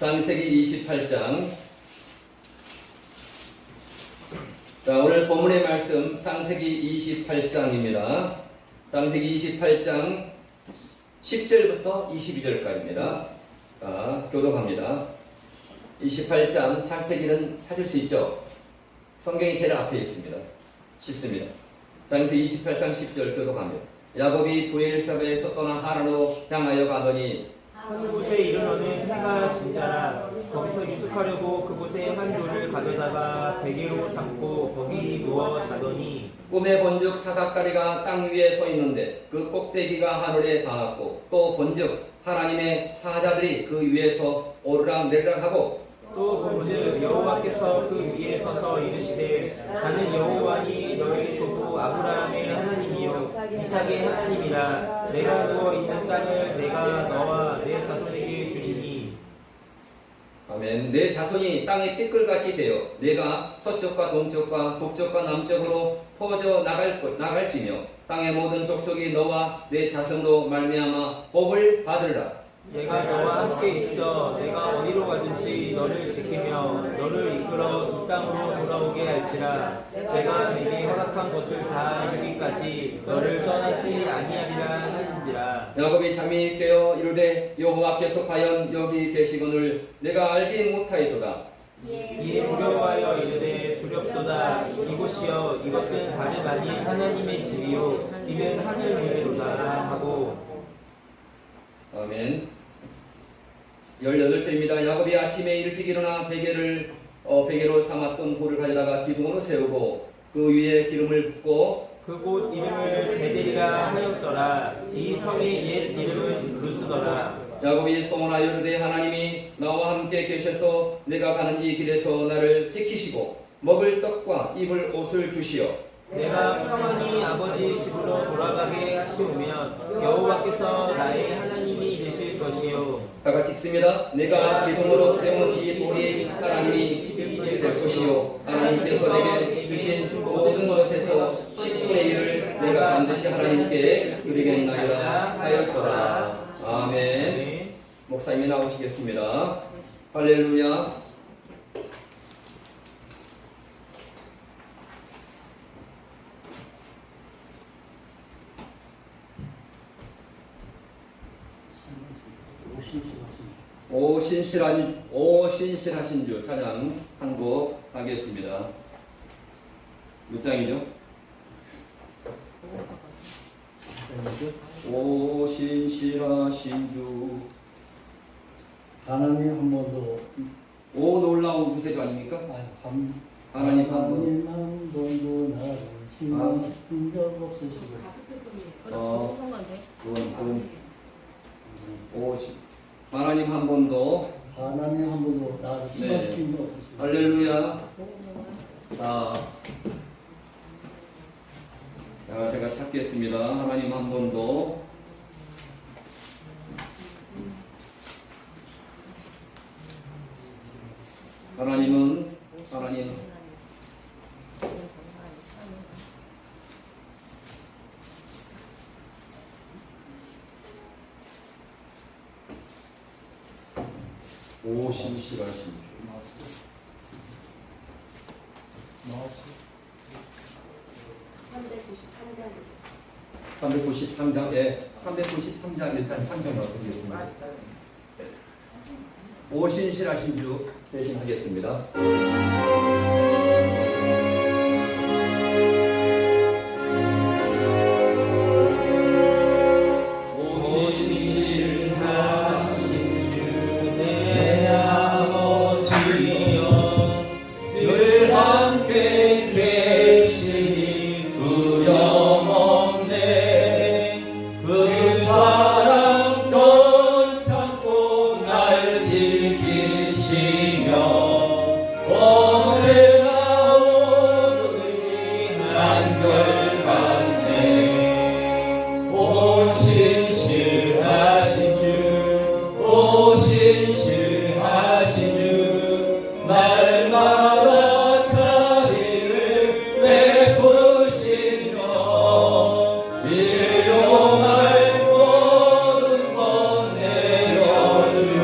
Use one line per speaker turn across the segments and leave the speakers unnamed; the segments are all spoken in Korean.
창세기 28장. 자, 오늘 본문의 말씀 창세기 28장입니다. 창세기 28장 10절부터 22절까지입니다. 자, 교독합니다. 28장 창세기는 찾을 수 있죠? 성경이 제일 앞에 있습니다. 쉽습니다. 창세기 28장 10절 교독합니다. 야곱이 부엘사베에서 떠나 하란으로 향하여 가더니
그곳에 이르러는 해가 진자라. 거기서 유숙하려고 그곳에 한 돌을 가져다가 베개로 삼고 거기 누워 자더니
꿈에 본즉 사닥다리가 땅 위에 서 있는데 그 꼭대기가 하늘에 닿았고 또 본즉 하나님의 사자들이 그 위에서 오르락 내리락 하고
또 본즉 여호와께서 그 위에 서서 이르시되 나는 여호와니 너의 조부 아브라함의 하나님이요 이삭의 하나님이라. 내가 누워 있는 땅을 내가 너와 내 자손에게 주리니.
아멘. 내 자손이 땅의 티끌같이 되어 내가 서쪽과 동쪽과 북쪽과 남쪽으로 퍼져 나갈지며 땅의 모든 족속이 너와 내 자손으로 말미암아 복을 받으리라.
내가 너와 함께 있어 내가 어디로 가든지 너를 지키며 너를 이끌어 이 땅으로 돌아오게 할지라. 내가 내게 허락한 것을 다 이루기까지 너를 떠나지 아니하리라 하시는지라.
야곱이 잠이 깨어 이르되 여호와께서 과연 여기 계시거늘 내가 알지 못하이도다.
이에 두려워하여 이르되 두렵도다. 이곳이여 이것은 다름 아닌 하나님의 집이요 이는 하늘 문이로다 하고.
아멘. 18절입니다. 야곱이 아침에 일찍 일어나 베개로 삼았던 돌을 가져다가 기둥으로 세우고 그 위에 기름을 붓고
그곳 이름을 베델이라 하였더라. 이 성의 옛 이름은 루스더라.
야곱이 소원하여 이르되 하나님이 나와 함께 계셔서 내가 가는 이 길에서 나를 지키시고 먹을 떡과 입을 옷을 주시어
내가 평안히 아버지 집으로 돌아가게 하시오면 여호와께서 나의 하나님이 되실 것이요.
다 같이 읽습니다. 내가 기둥으로 세운 이 돌이 하나님이 집이 될 것이요 하나님께서 내게 주신 모든 것에서 10분의 1을 내가 반드시 하나님께 드리겠나이다 하였더라. 아멘. 목사님이 나오시겠습니다. 할렐루야. 오 신실하신 주 찬양 한 곡 하겠습니다. 몇 장이죠? 오 신실하신 주.
하나님 한 번도
오 놀라운 구세주 아닙니까? 하나님 한 번.
한 번도 나를 신경 적 없으시고
하나님 한 번도
하나님 한 번도 나를 신경시킨 적 없으시고
할렐루야. 자, 제가 찾겠습니다. 하나님 한 번도. 하나님 오 신실하신 주. 393장, 예, 393장 일단 상정을 드리겠습니다. 오 신실하신 주 대신 하겠습니다.
일용할 모든 것 내려주시니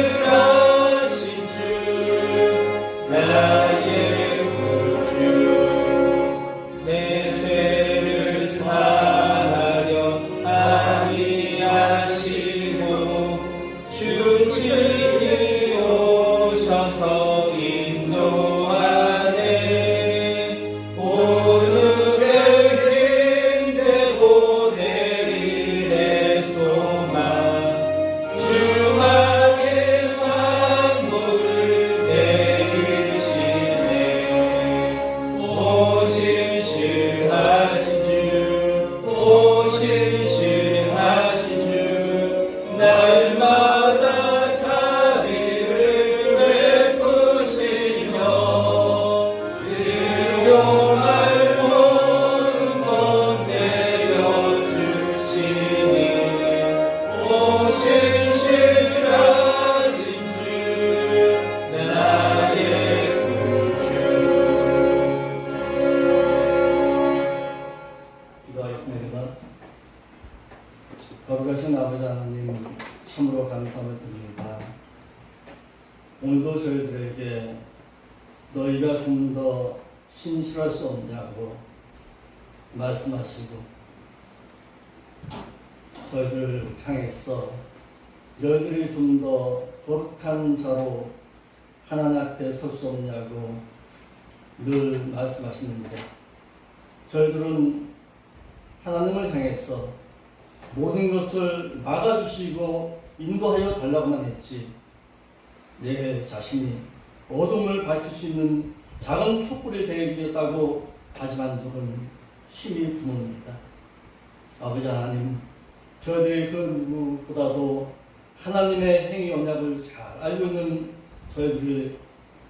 신실하신 주 나의 구주 내 죄를 사하려 아니하시고 주 친히 오셔서 인도하네 오늘의 힘되고 내일의 소망 주만의 만물을 내리시네 오 신실하신 주오 신실하신 주 날마다 자비를 베푸시며 일용할 모든 것 내려주시니 오 신실하신 주 나의 구주
기도하겠습니다. 거룩하신 아버지 하나님 참으로 감사함을 드립니다. 오늘도 저희들에게 너희가 좀 더 신실할 수 없냐고 말씀하시고 저희들을 향해서 너희들이 좀 더 거룩한 자로 하나님 앞에 설 수 없냐고 늘 말씀하시는데 저희들은 하나님을 향해서 모든 것을 막아주시고 인도하여 달라고만 했지 내 자신이 어둠을 밝힐 수 있는 작은 촛불이 되겠다고 다짐한 적은 힘이 드뭅니다. 아버지 하나님, 저희들이 그 누구보다도 하나님의 행위 언약을 잘 알고 있는 저희들이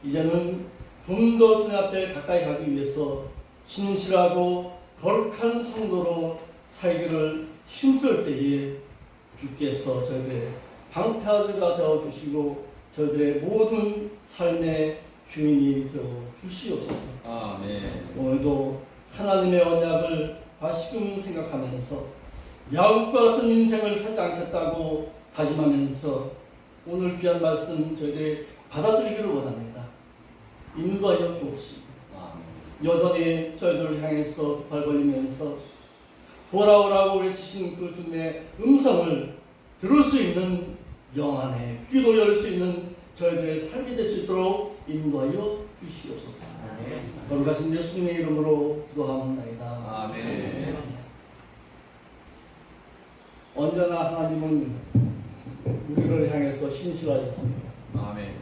이제는 좀 더 주님 앞에 가까이 가기 위해서 신실하고 거룩한 성도로 살기를 힘쓸 때에 주께서 저희들의 방패아지가 되어주시고 저희들의 모든 삶의 주인이 되어주시옵소서.
아멘.
오늘도 하나님의 언약을 다시금 생각하면서 야곱과 같은 인생을 살지 않겠다고 다짐하면서 오늘 귀한 말씀 저희들이 받아들이기를 원합니다. 인도하여 주옵시고 여전히 저희들을 향해서 발 벌리면서 돌아오라고 외치신 그 주님의 음성을 들을 수 있는 영안에 귀도 열 수 있는 저희들의 삶이 될 수 있도록 인도하여 주시옵소서. 거룩하신 예수님의 이름으로 기도하옵나이다.
아멘.
언제나 하나님은 우리를 향해서 신실하셨습니다.
아멘.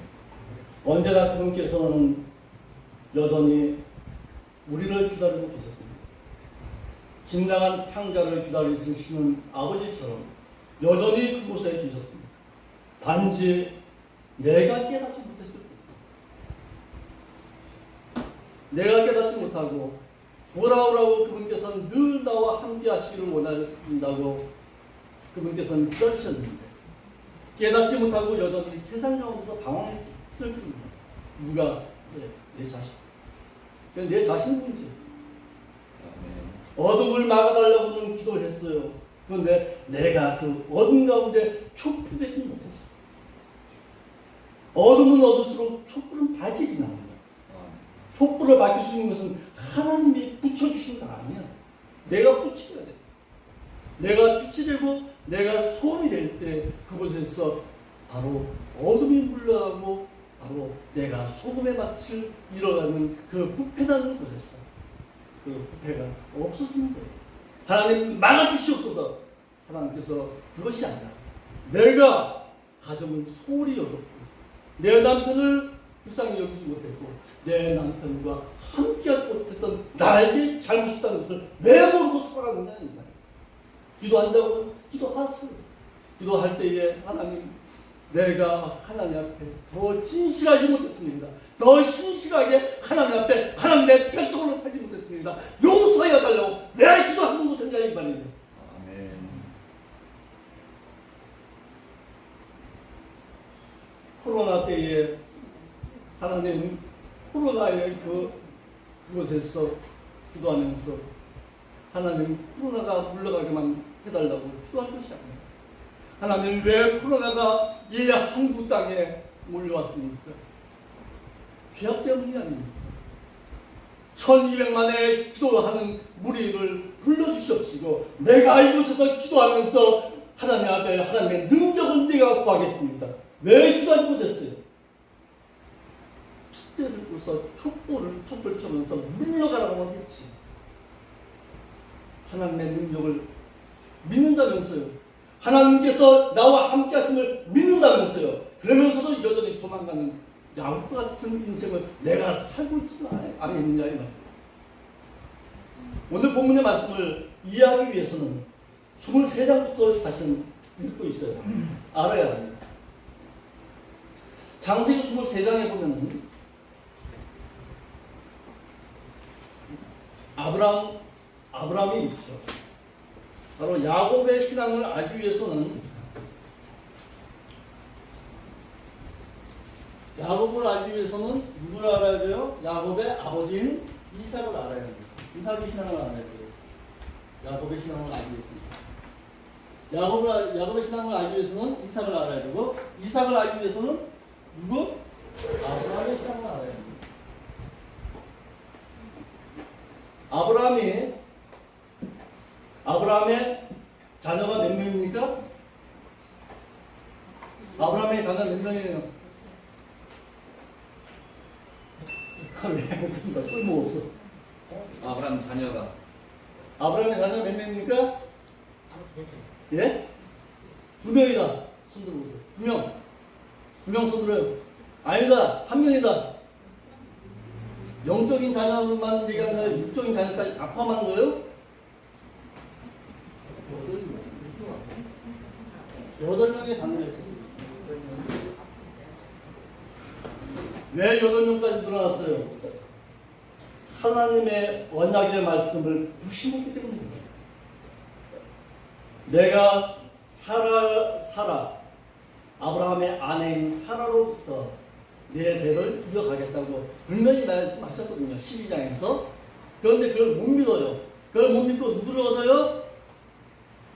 언제나 그분께서는 여전히 우리를 기다리고 계셨습니다. 진당한 탕자를 기다리시는 아버지처럼 여전히 그곳에 계셨습니다. 단지 내가 깨닫지 못했을 뿐. 내가 깨닫지 못하고 돌아오라고 그분께서는 늘 나와 함께 하시기를 원한다고 그분께서는 기다리셨는데 깨닫지 못하고 여전히 세상 가운데서 방황했을 뿐입니다. 누가? 내 자신. 내 자신 문제. 어둠을 막아달라고는 기도를 했어요. 그런데 내가 그 어둠 가운데 촛불되지 못했어. 어둠은 어둘수록 촛불은 밝히긴 합니다. 촛불을 밝힐 수 있는 것은 하나님이 붙여주신 거 아니야. 내가 붙여야 돼. 내가 빛이 되고 내가 소원이 될 때 그곳에서 바로 어둠이 물러가고 바로 내가 소금의 맛을 잃어가는 그 부패라는 곳에서 그 부패가 없어지는 거예요. 하나님 막아주시옵소서. 하나님께서 그것이 아니라 내가 가정을 소홀히 여겼고 내 남편을 불쌍히 여기지 못했고 내 남편과 함께하지 못했던 나에게 잘못있다는 것을 왜 모르고 살아가느냐 이 말이에요. 기도한다고 기도하세요. 기도할 때에 하나님 내가 하나님 앞에 더 진실하지 못했습니다. 더 신실하게 하나님 앞에 하나님의 백성으로 살지 못했습니다. 용서해 달라고 왜 기도하지 못했냐 이 말이에요.
아멘.
코로나 때에 하나님 코로나의 그곳에서 기도하면서 하나님 코로나가 물러가게만 해달라고 기도할 것이 아니에요. 하나님 왜 코로나가 이 한국 땅에 몰려왔습니까? 죄악 때문이 아닙니까? 1200만의 기도하는 무리를 불러주시옵시고 내가 이곳에서 기도하면서 하나님 앞에 하나님의 능력을 내가 구하겠습니다. 왜 기도하지 못했어요? 핏대 들고서 촛불을 켜면서 물러가라고 했지. 하나님의 능력을 믿는다면서요. 하나님께서 나와 함께 하심을 믿는다면서요. 그러면서도 여전히 도망가는 야곱 같은 인생을 내가 살고 있지는 않겠느냐 이 말이에요. 오늘 본문의 말씀을 이해하기 위해서는 23장부터 사실 읽고 있어요. 알아야 합니다. 창세기 23장에 보면은 아브라함이 있죠. 바로 야곱의 신앙을 알기 위해서는 야곱을 알기 위해서는 누구를 알아야 돼요? 야곱의 아버지인 이삭을 알아야 돼요. 이삭의 신앙을 알아야 돼요. 야곱의 신앙을 알기 위해서는 야곱의 신앙을 알기 위해서는 이삭을 알아야 되고 이삭을 알기 위해서는 누구? 아브라함의 신앙을 알아야 돼요. 아브라함의 자녀가 몇 명입니까? 아브라함의 자녀 몇 명이에요? 왜 쓸모없어?
아브라함 자녀가
아브라함의 자녀 몇 명입니까? 예? 2명이다. 손 들어보세요. 2명. 2명 손 들어요. 아니다. 1명이다. 영적인 자녀만 얘기하는 거예요? 육적인 자녀까지 다 포함하는 거예요? 8명의 자녀가 있었어요. 왜 8명까지 늘어났어요? 하나님의 언약의 말씀을 무시했기 때문입니다. 내가 사라 아브라함의 아내인 사라로부터 내 대를 이어가겠다고 분명히 말씀하셨거든요. 12장에서. 그런데 그걸 못 믿어요. 그걸 못 믿고 누구를 얻어요?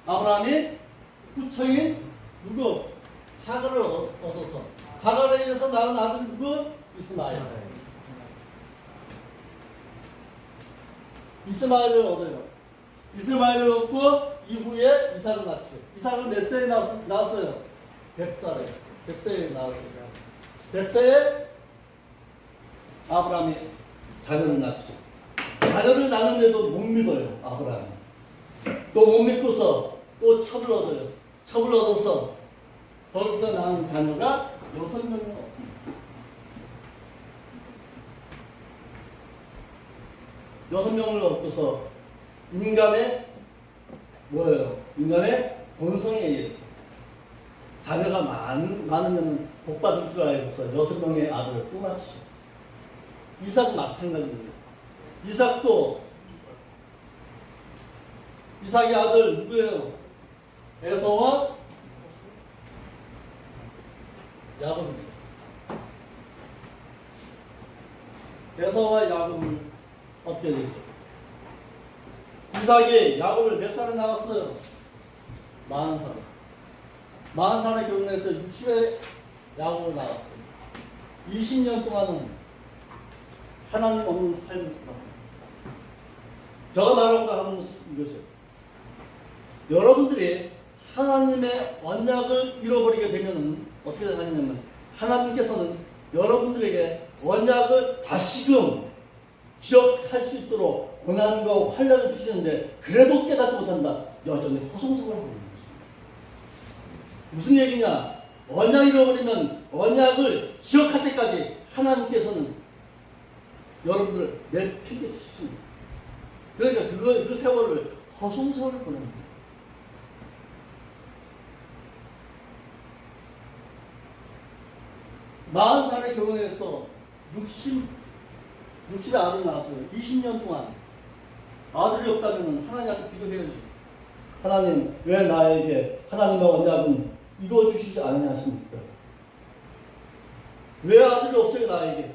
아브라함이 후처인 누구? 하갈을 얻어서 하갈에 의해서 낳은 아들 누구? 이스마엘을 얻어요. 이스마엘을 얻고 이후에 이삭을 낳죠. 이삭은 몇 세에 낳았어요? 100살에. 100세에 낳았어요. 100세에 아브라함이 자녀를 낳죠. 자녀를 낳는데도 못 믿어요. 아브라함이. 또 못 믿고서 또 첩을 얻어요. 첩을 얻어서 거기서 낳은 자녀가 6명이에요. 6명을 얻고서 인간의 뭐예요? 인간의 본성에 의해서 자녀가 많으면 복받을 줄 알고서 6명의 아들을 또 낳죠. 이삭은 마찬가지입니다. 이삭의 아들 누구예요? 에서와 야곱입니다. 에서와 야곱을 어떻게 되죠? 이삭이 야곱을 몇 살에 낳았어요? 40살. 40살에 결혼해서 60에 야곱을 낳았어요. 20년 동안은 하나님 없는 삶을 살았습니다. 제가 말하고 하는 것은 이것이에요. 여러분들이 하나님의 언약을 잃어버리게 되면 어떻게 되냐면 하나님께서는 여러분들에게 언약을 다시금 기억할 수 있도록 고난과 환난을 주시는데 그래도 깨닫지 못한다. 여전히 허송세월을 하고 있는 것입니다. 무슨 얘기냐? 언약 잃어버리면 언약을 기억할 때까지 하나님께서는 여러분들을 내팽개 치십니다. 그러니까 그 세월을 허송세월을 보냅니다. 마흔 살에 결혼해서 60의 아들을 낳았어요. 20년 동안 아들이 없다면 하나님한테 기도해야지. 하나님 왜 나에게 하나님의 언약은 이루어주시지 않느냐 하십니까? 왜 아들이 없어요 나에게?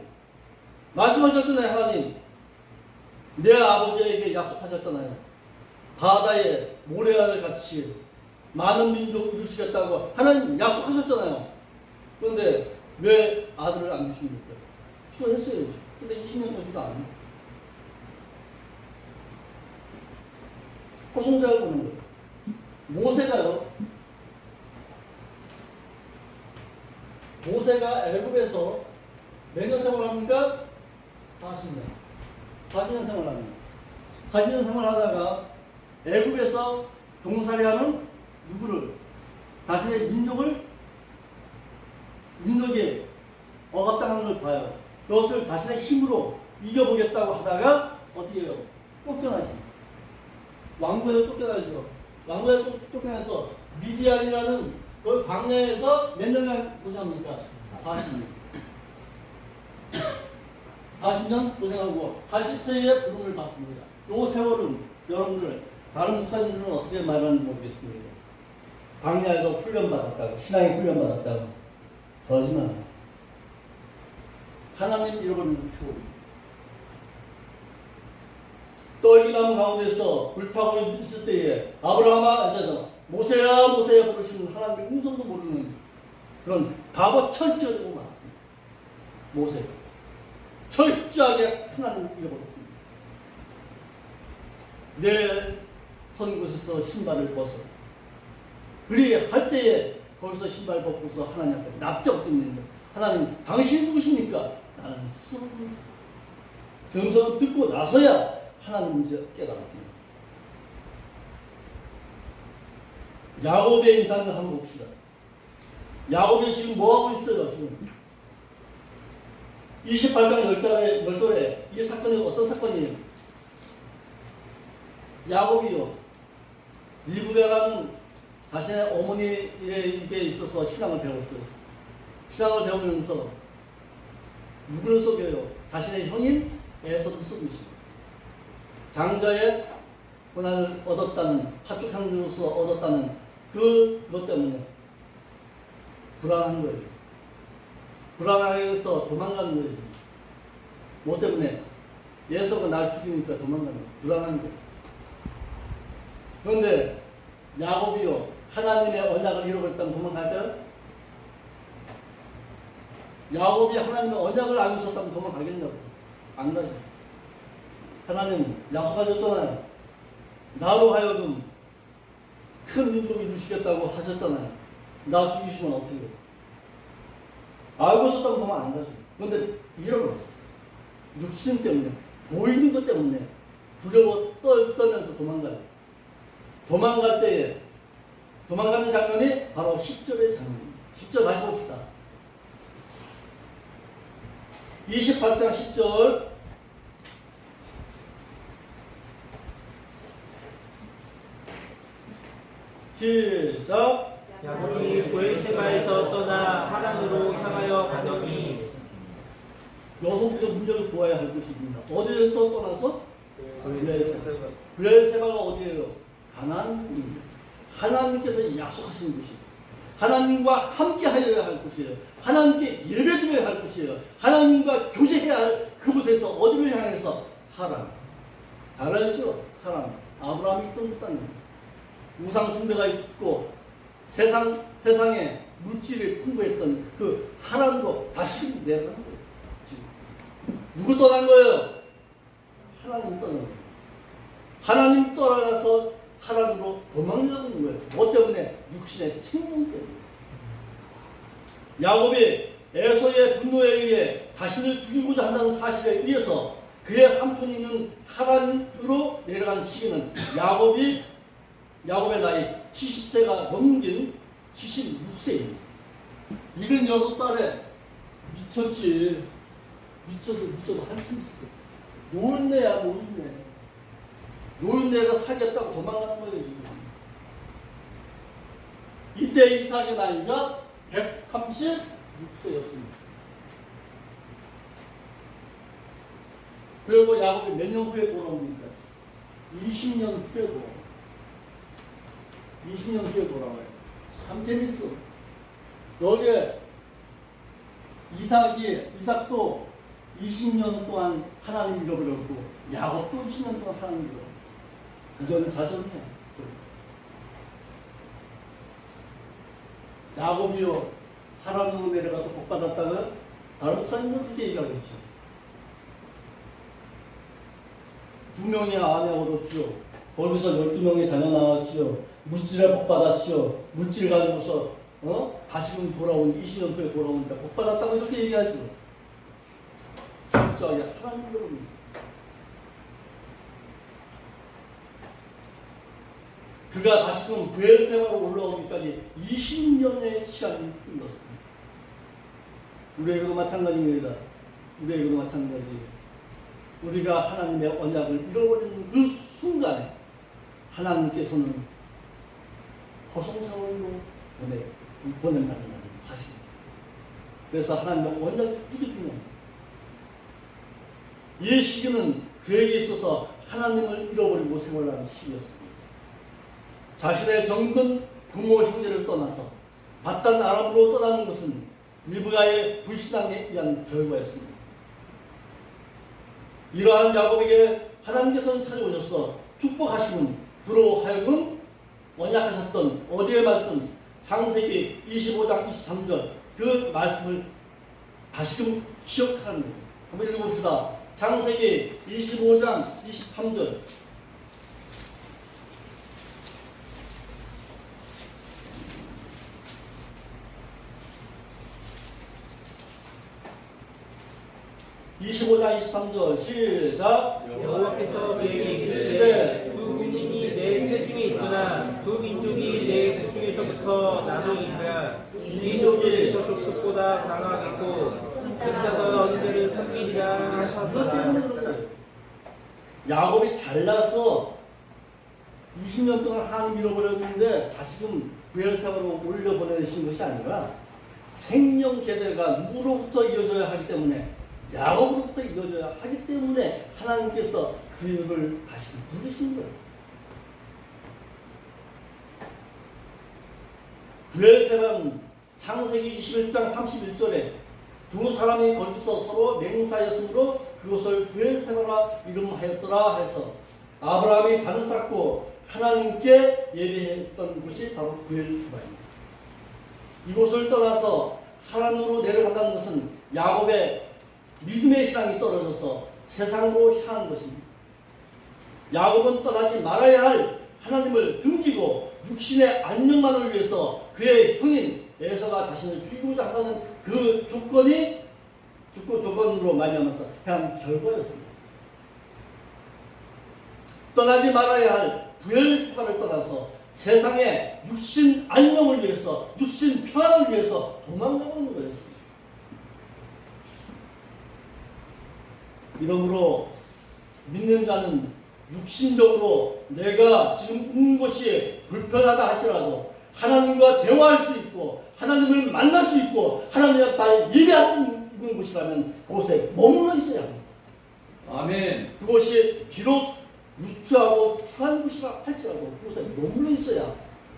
말씀하셨잖아요. 하나님 내 아버지에게 약속하셨잖아요. 바다에 모래알 같이 많은 민족 이루시겠다고 하나님 약속하셨잖아요. 그런데 왜 아들을 안 주십니까? 필요했어야지. 근데 20년 전도 안 해요. 호송사를 보는 거예요. 모세가 애굽에서 몇 년 생활합니까? 40년. 40년 생활합니다. 40년 생활하다가 애굽에서 종살이하는 누구를? 자신의 민족이 억압당하는 걸 봐요. 그것을 자신의 힘으로 이겨보겠다고 하다가 어떻게 해요? 쫓겨나지. 왕국에서 쫓겨나죠. 왕국에서 쫓겨나서 미디안이라는 그 광야에서 몇 년간 고생합니까? 40년. 40년 고생하고 80세에 부름을 받습니다. 요 세월은 여러분들 다른 목사님들은 어떻게 말하는지 모르겠습니다. 광야에서 훈련받았다고, 신앙의 훈련받았다고. 거짓말. 하나님 잃어버리는 세월입니다. 떨기나무 가운데서 불타고 있을 때에 아브라함아, 모세야 모세야 부르시는 하나님의 음성도 모르는 그런 바보 천치가 되고 많았습니다. 모세가 철저하게 하나님을 잃어버렸습니다. 내 선 곳에서 신발을 벗어. 그리 할 때에 거기서 신발 벗고서 하나님 앞에 납작 엎드리는데, 하나님 당신이 누구십니까? 나는 스스로입니다. 그 음성을 듣고 나서야 하나님 이제 깨달았습니다. 야곱의 인상을 한번 봅시다. 야곱이 지금 뭐하고 있어요? 지금 28장 10절에 이 사건이 어떤 사건이에요? 야곱이요, 미국에 가는 자신의 어머니에게 있어서 신앙을 배웠어요. 신앙을 배우면서 누구를 속여요? 자신의 형인 에서도 속이시고, 장자의 고난을 얻었다는, 파축 상주로서 얻었다는 그것 때문에 불안한 거예요. 불안해서 도망가는 거예요. 뭐 때문에? 예서가 날 죽이니까 도망가는 거예요. 불안한 거예요. 그런데 야곱이요, 하나님의 언약을 잃어버렸다면 도망갈까요? 야곱이 하나님의 언약을 안 있었다면 도망가겠냐고. 안 가죠. 하나님 약속하셨잖아요. 나로 하여금 큰 민족이 이루시겠다고 하셨잖아요. 나 죽이시면 어떻게 해요? 알고 있었다면 도망 안 가죠. 그런데 잃어버렸어. 육신 때문에, 보이는 것 때문에 두려워 떨면서 도망가요. 도망갈 때에, 도망가는 장면이 바로 10절의 장면입니다. 10절 다시 봅시다. 28장 10절. 시작.
야곱이 브엘세바에서 떠나 하란으로 향하여 가더니,
여성부터 문제를 보아야 할 것입니다. 어디에서 떠나서? 브엘세바가 어디예요? 하나님입니다. 하나님께서 약속하신 곳이에요. 하나님과 함께 하여야 할 곳이에요. 하나님께 예배드려야 할 곳이에요. 하나님과 교제해야 할 그곳에서 어디를 향해서? 하란. 알아야죠? 하란. 아브라함이 있던 땅입니다. 우상 숭배가 있고 세상에 물질을 풍부했던 그 하란으로 다시 내려가는 거예요. 지금. 누구 떠난 거예요? 하나님 떠난 거예요. 하나님 떠나서 하란으로 도망가는 거예요. 뭐 때문에? 육신의 생명 때문에. 야곱이 에서의 분노에 의해 자신을 죽이고자 한다는 사실에 의해서 그의 한편에 있는 하란으로 내려간 시기는 야곱의 나이 70세가 넘긴 76세입니다. 76살에 미쳤지. 미쳐도 한참 있었어. 노인네야, 노인네. 노인네가 살겠다고 도망가는 거예요, 지금. 이때 이삭의 나이가 136세였습니다. 그리고 야곱이 몇 년 후에 돌아옵니까? 20년 후에 돌아와요. 20년 후에 돌아와요. 참 재밌어. 여기에 이삭도 20년 동안 하나님 잃어버렸고, 야곱도 20년 동안 하나님 잃어버렸어. 그전 자전이야. 야곱이요 하나님으로 내려가서 복 받았다고요? 다른 목사님은 그렇게 얘기하겠죠. 2명의 아내가 얻었지요. 거기서 12명의 자녀 나왔지요. 물질에 복 받았지요. 물질 가지고서 다시금 돌아온 20년도에 돌아오니까 복 받았다고 이렇게 얘기하죠. 진짜 하나님으로 그가 다시금 브엘세바로 올라오기까지 20년의 시간이 흘렀습니다. 우리에게도 마찬가지입니다. 우리에게도 마찬가지예요. 우리가 하나님의 언약을 잃어버리는 그 순간에 하나님께서는 허송세월로 보낸다는 사실입니다. 그래서 하나님의 언약이 그게 중요합니다. 이 시기는 그에게 있어서 하나님을 잃어버리고 생활하는 시기였습니다. 자신의 정든 부모 형제를 떠나서 바단 아람으로 떠나는 것은 리브가의 불신앙에 의한 결과였습니다. 이러한 야곱에게 하나님께서는 찾아오셔서 축복하시는 그로 하여금 언약하셨던 어디의 말씀 창세기 25장 23절 그 말씀을 다시금 기억하는 거예요. 한번 읽어봅시다. 창세기 25장 23절 25장 23절 시작.
여호와께서 그에게 이르시되 두 군인이 내 태중에 있구나. 두 민족이 내 태중에서부터 나누니라. 이 족속이 저 족속보다 강하겠고 큰 자가 어린 자를 섬기리라 하셨더라.
야곱이 잘나서 20년 동안 하나님 잃어버렸는데 다시금 브엘세바로 올려보내신 것이 아니라 생명 계대가 누구로부터 이어져야 하기 때문에 야곱으로부터 이어져야 하기 때문에 하나님께서 그 일을 다시 누리신 거예요. 브엘세바는 창세기 21장 31절에 두 사람이 거기서 서로 맹사였으므로 그것을 브엘세바라 이름하였더라 해서 아브라함이 단을 쌓고 하나님께 예배했던 곳이 바로 브엘세바입니다. 이곳을 떠나서 하나님으로 내려간다는 것은 야곱의 믿음의 신앙이 떨어져서 세상으로 향한 것입니다. 야곱은 떠나지 말아야 할 하나님을 등지고 육신의 안녕만을 위해서 그의 형인 에서가 자신을 죽이고자 한다는 그 조건으로 말미암아서 향한 결과였습니다. 떠나지 말아야 할 브엘세바를 떠나서 세상의 육신 안녕을 위해서 육신 평안을 위해서 도망가고 있는 거예요. 이러므로 믿는 자는 육신적으로 내가 지금 있는 것이 불편하다 할지라도 하나님과 대화할 수 있고 하나님을 만날 수 있고 하나님 앞에 예배할 수 있는 곳이라면 그곳에 머물러 있어야 합니다.
아멘.
그것이 비록 유추하고 추한 곳이라 할지라도 그곳에 머물러 있어야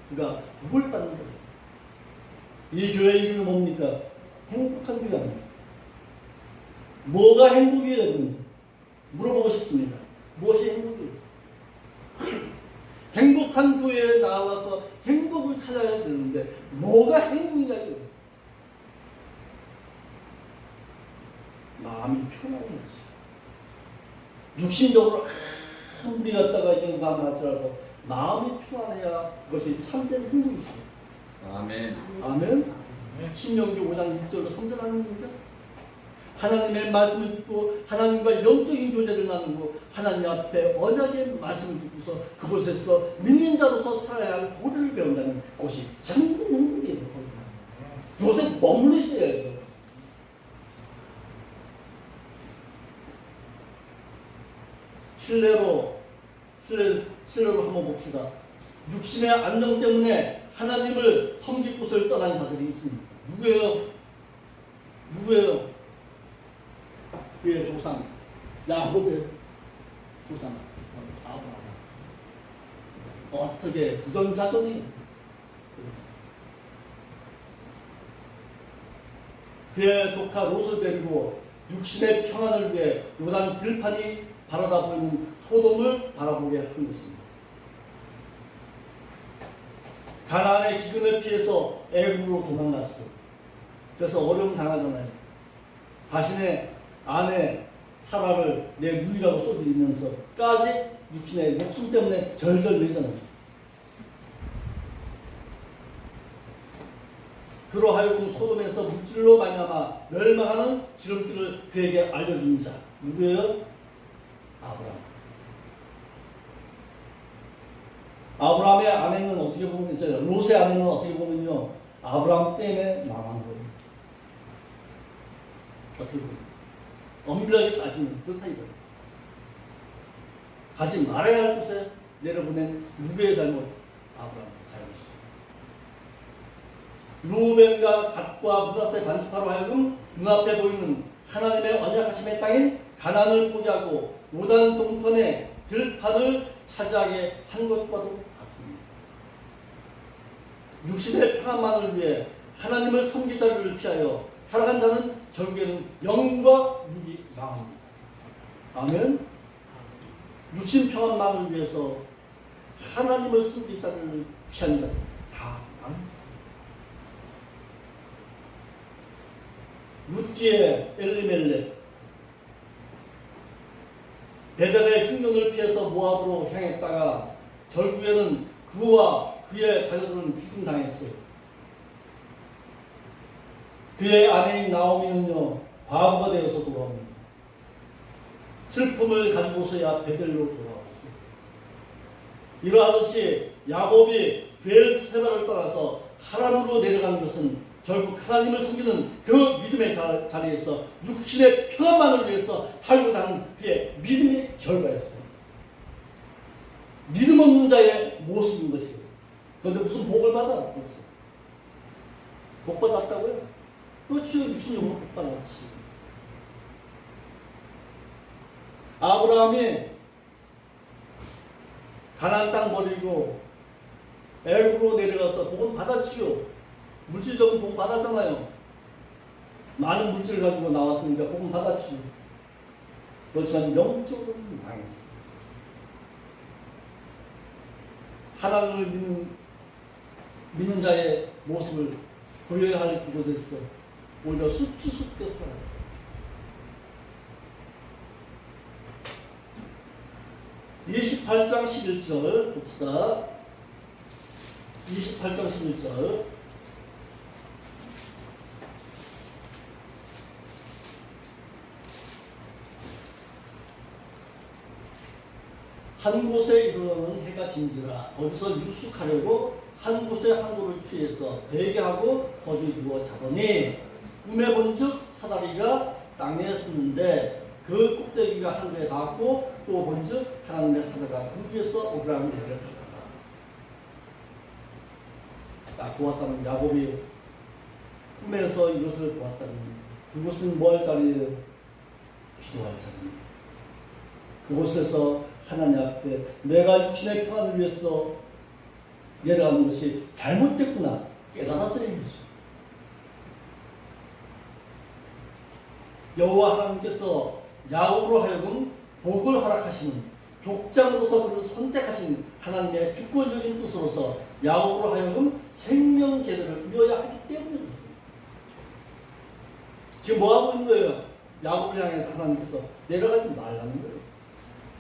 그가 복을 받는 거예요. 이 교회의 이름은 뭡니까? 행복한 교회 아닙니까? 뭐가 행복이에요? 물어보고 싶습니다. 무엇이 행복이에요? 행복한 교회에 나와서 행복을 찾아야 되는데 뭐가 행복이냐고요? 마음이 편안해야지. 육신적으로 아무리 갔다가 이경가 맞더라도 마음이 편안해야 그것이 참된 행복이죠.
아멘.
아멘. 신명기 5장 1절로 3절 하는 겁니다. 하나님의 말씀을 듣고 하나님과 영적인 교제를 나누고 하나님 앞에 언약의 말씀을 듣고서 그곳에서 믿는 자로서 살아야 할 도리를 배운다는 것이 참된 행복이에요. 그곳에 머물러 있어야 해요. 신뢰로 한번 봅시다. 육신의 안정 때문에 하나님을 섬길 곳을 떠난 자들이 있습니다. 누구예요? 그의 조상 야곱의 조상 아브라함. 어떻게 부전자전이 그의 조카 롯을 데리고 육신의 평안을 위해 요단 들판이 바라다 보이는 소돔을 바라보게 한 것입니다. 가나안의 기근을 피해서 애굽으로 도망갔어. 그래서 어려움 당하잖아요. 자신의 아내 사라를 내 누이라고 써드리면서까지 육신의 목숨 때문에 절절 매잖아요. 그러하여금 소돔에서 물질로 말미암아 멸망하는 지름길을 그에게 알려준 자 누구예요? 아브라함. 아브라함의 아내는 어떻게 보면 롯의 아내는 어떻게 보면요 아브라함 때문에 망한 거예요. 어떻게 보면 엄밀하게 따지면 그렇다 이거예요. 가지 말아야 할 곳에 내려보낸 누구의 잘못? 아브라함의 잘못이죠. 루벤과 갓과 므낫세 반집하로 하여금 눈앞에 보이는 하나님의 언약하심의 땅인 가나안을 포기하고 요단 동편의 들판을 차지하게 한 것과도 같습니다. 육신의 평안만을 위해 하나님을 섬기자를 피하여 살아간 자는 결국에는 영과 육이 망합니다. 아멘. 육신 평안만을 위해서 하나님을 섬기자를 피한 자는 다 망했습니다. 룻기의 엘리멜렉 베델의 흉년을 피해서 모압으로 향했다가 결국에는 그와 그의 자녀들은 죽임당했어요. 그의 아내인 나오미는요 과부가 되어서 돌아옵니다. 슬픔을 가지고서야 베델로 돌아왔어요. 이러하듯이 야곱이 브엘세바를 떠나서 하란으로 내려간 것은 결국 하나님을 섬기는 그 믿음의 자리에서 육신의 평안만을 위해서 살고자 하는 그의 믿음의 결과였습니다. 믿음 없는 자의 모습인 것이에요. 그런데 무슨 복을 받아? 복 받았다고요? 그렇죠. 육신적으로 복 받았지. 아브라함이 가나안 땅 버리고 애굽으로 내려가서 복은 받았지요. 물질적인 복 받았잖아요. 많은 물질을 가지고 나왔으니까 복은 받았지. 그렇지만 영적으로는 망했어. 하나님을 믿는 자의 모습을 보여야 할 그곳에서 오히려 쑥쑥쑥 살았어. (28장 11절) 봅시다. 28장 11절. 한 곳에 이르러는 해가 진지라 거기서 유숙하려고 한 곳에 한 곳을 취해서 베개하고 거기 누워 자더니 꿈에 본즉 사다리가 땅에 섰는데 그 꼭대기가 하늘에 닿았고 또 본즉 하나님의 사자가 그 위에서 오르락을 내려가더라. 자, 보았다면 야곱이 꿈에서 이것을 보았다면 그곳은 뭐 할 자리예요? 기도할 자리입니다. 그곳에서 하나님 앞에 내가 육신의 평안을 위해서 내려가는 것이 잘못됐구나 깨달았어야 했죠. 여호와 하나님께서 야곱으로 하여금 복을 허락하시는 족장으로서 그를 선택하신 하나님의 주권적인 뜻으로서 야곱으로 하여금 생명 계대를 이어야 하기 때문에 그렇습니다. 지금 뭐 하고 있는 거예요? 야곱을 향해서 하나님께서 내려가지 말라는 거예요.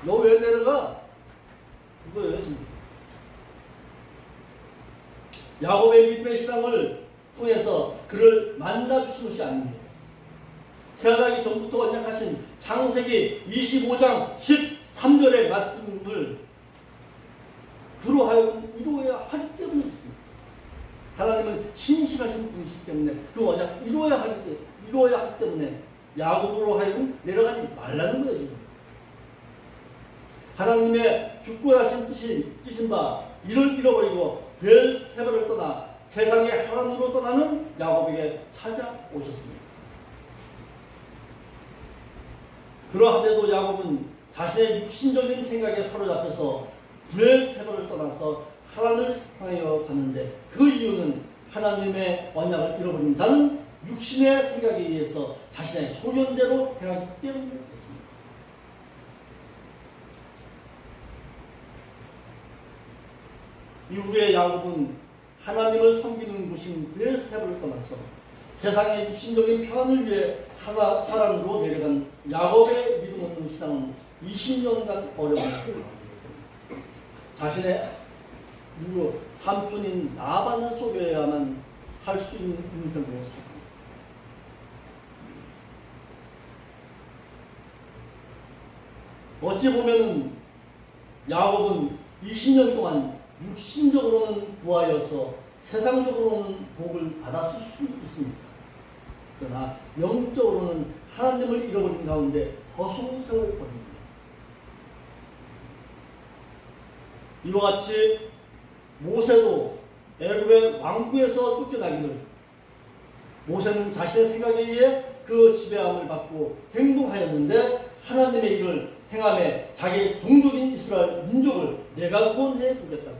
너 왜 내려가? 그거예요 지금. 야곱의 믿음의 신앙을 통해서 그를 만나주신 것이 아닙니다. 태어나기 전부터 언약하신 창세기 25장 13절의 말씀을 그로 하여금 이루어야 하기 때문에 그렇습니다. 하나님은 신실하신 분이시기 때문에 그 언약 이루어야 하기 때문에 야곱으로 하여금 내려가지 말라는 거예요 지금. 하나님의 주권하신 뜻인 바 이를 잃어버리고 브엘세바를 떠나 세상의 하나님으로 떠나는 야곱에게 찾아오셨습니다. 그러한데도 야곱은 자신의 육신적인 생각에 사로잡혀서 브엘세바를 떠나서 하나님을 향하여 갔는데 그 이유는 하나님의 언약을 잃어버린 자는 육신의 생각에 의해서 자신의 소견대로 행하기 때문입니다. 이후에 야곱은 하나님을 섬기는 곳인 베르세바를 떠나서 세상의 육신적인 평안을 위해 하란으로 내려간 야곱의 믿음 없는 신앙은 20년간 어려움을 자신의 삼촌인 라반을 속여야만 살 수 있는 인생으로 살았습니다. 어찌 보면 야곱은 20년 동안 육신적으로는 부하여서 세상적으로는 복을 받았을 수 있습니다. 그러나 영적으로는 하나님을 잃어버린 가운데 허송세월 버립니다. 이와 같이 모세도 애굽의 왕궁에서 쫓겨나기를 모세는 자신의 생각에 의해 그 지배함을 받고 행동하였는데 하나님의 일을 행함에 자기 동족인 이스라엘 민족을 내가 구원해 보겠다고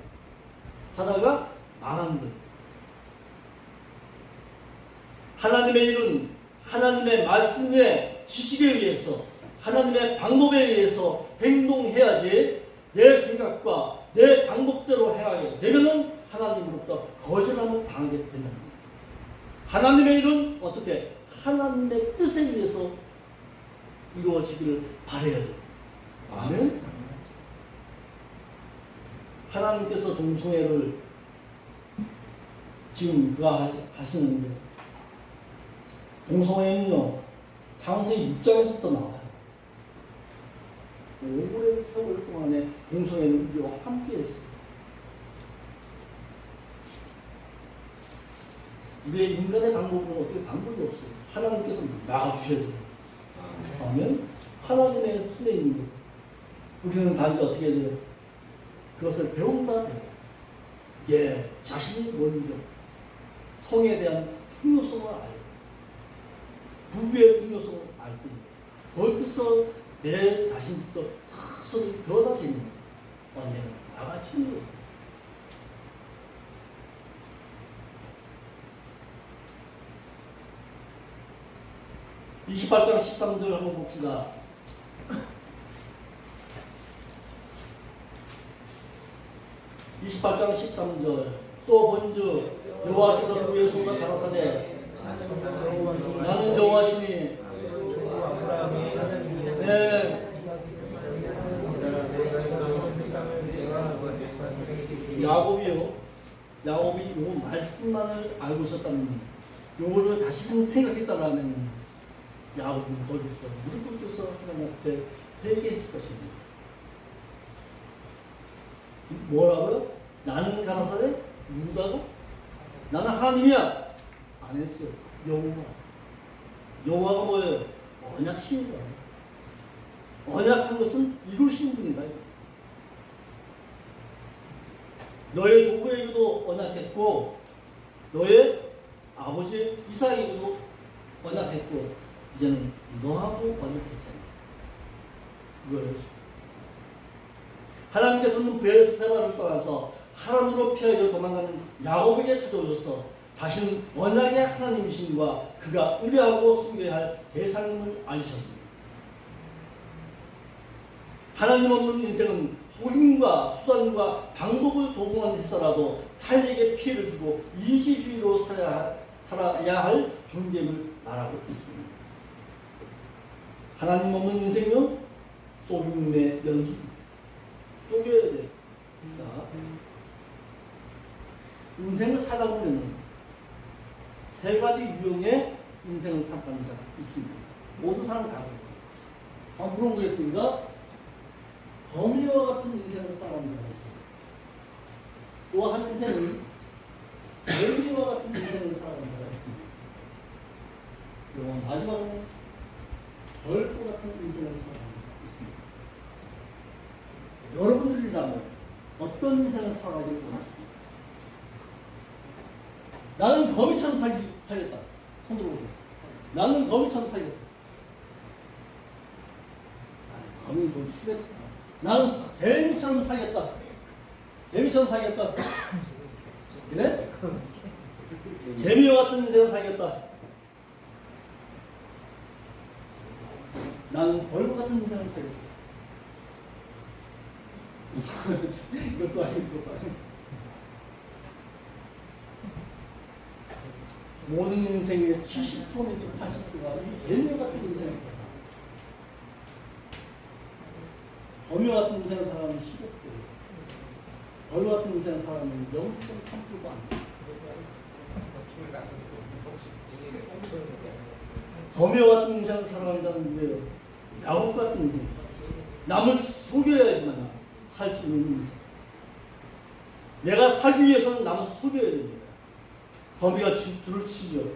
하다가 망한 거예요. 하나님의 일은 하나님의 말씀의 지식에 의해서 하나님의 방법에 의해서 행동해야지 내 생각과 내 방법대로 행하게 되면은 하나님으로부터 거절함을 당하게 된다는 거예요. 하나님의 일은 어떻게 하나님의 뜻에 의해서 이루어지기를 바라야 돼요. 아멘. 하나님께서 동성애를 지금 그가 하시는데 동성애는요 창세기 6장에서부터 나와요. 오래 세월 동안에 동성애는 우리와 함께 했어요. 우리의 인간의 방법은 어떻게 방법이 없어요. 하나님께서 나가주셔야 돼요. 아멘. 하나님의 손에 있는 거. 우리는 단지 어떻게 해야 돼요? 그것을 배운다 돼요. 예, 자신이 먼저 성에 대한 중요성을 알고 부부의 중요성을 알 때 거기서 내 자신부터 서로 배워다 되는 언제나 나가치는 거예요. (28장 13절) 한번 봅시다. (28장 13절) 또 본즉 여호와께서 그의 손과 가라사대 나는 여호와시니 야곱이 요 말씀만을 알고 있었다면 요거를 다시금 생각했다라면 야곱은 거기서 무릎 꿇고서 하나님 앞에 회개했을 것입니다. 뭐라고요? 나는 가라사대 누구다고? 나는 하나님이야. 안 했어요. 여호와가 뭐예요? 언약신이다. 언약한 것은 이루신 분이다. 너의 조부에게도 언약했고 너의 아버지 이삭에게도 언약했고 이제는 너하고 언약했잖아. 그거예요. 하나님께서는 베르세바를 떠나서 하란으로 피하여 도망가는 야곱에게 찾아오셔서 자신은 언약의 하나님이신과 그가 의뢰하고 섬겨야 할 대상임을 알리셨습니다. 하나님 없는 인생은 속임과 수단과 방법을 도모해서라도 타인에게 피해를 주고 이기주의로 살아야 할 존재임을 말하고 있습니다. 하나님 없는 인생은 속임의 연속입니다. 속여야 돼. 인생을 살다 보면 세 가지 유형의 인생을 살아가는 자가 있습니다. 모든 사람 다 그래요. 한번 물어보겠습니다. 범위와 같은 인생을 살아가는 자가 있습니다. 또 한 인생은 범위와 같은 인생을 살아가는 자가 있습니다. 그리고 마지막은 벌과 같은 인생을 살아가는 자가 있습니다. 여러분들이라면 어떤 인생을 살아가기를 원하십니까? 나는 거미처럼 살겠다. 손 들어보세요. 나는 거미처럼 살겠다. 거미 좀 심했다. 나는 개미처럼 살겠다. 개미처럼 살겠다. 그래? 개미와 같은 인생을 살겠다. 나는 벌과 같은 인생을 살겠다. 이것도 아니고 이것도 아니고. 모든 인생의 70% 내지 80%가 개미 같은 인생을 살아. 범위 같은 인생을 살아가면 15%. 벌 같은 인생을 살아가면 0.3%가 안 돼. 범위 같은 인생을 살아가는 자는 누구예요? 야곱 같은 인생. 남을 속여야지만 살 수 있는 인생. 내가 살기 위해서는 남을 속여야 됩니다. 거미가 줄을 치죠.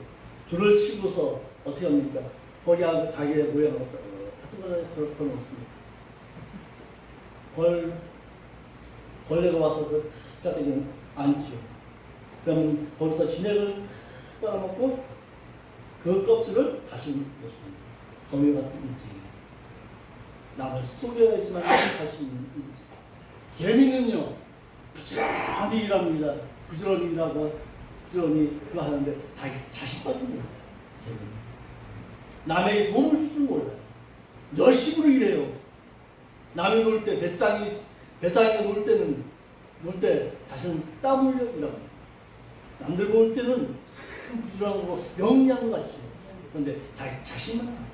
줄을 치고서 어떻게 합니까? 거기하고 자기의 모양을 같은 거를 걸어놓습니다. 벌레가 와서 그 가득히 앉죠. 그러면 거기서 진액을 빨아먹고 그 껍질을 다시 놓습니다. 거미 같은 인생이에요. 남을 속여야지만 살 수 있는 인생. 개미는요, 부지런히 일합니다. 부지런히 일하고 부지런히 그거 하는데 자기 자식밖에 몰라요. 개미는. 남에게 도움을 줄 줄 몰라요. 열심으로 일해요. 남이 놀 때, 배짱이 놀 때 자신은 땀 흘려 일합니다. 남들 볼 때는 참 부지런하고 영양같이. 그런데 자기 자신만 알아요.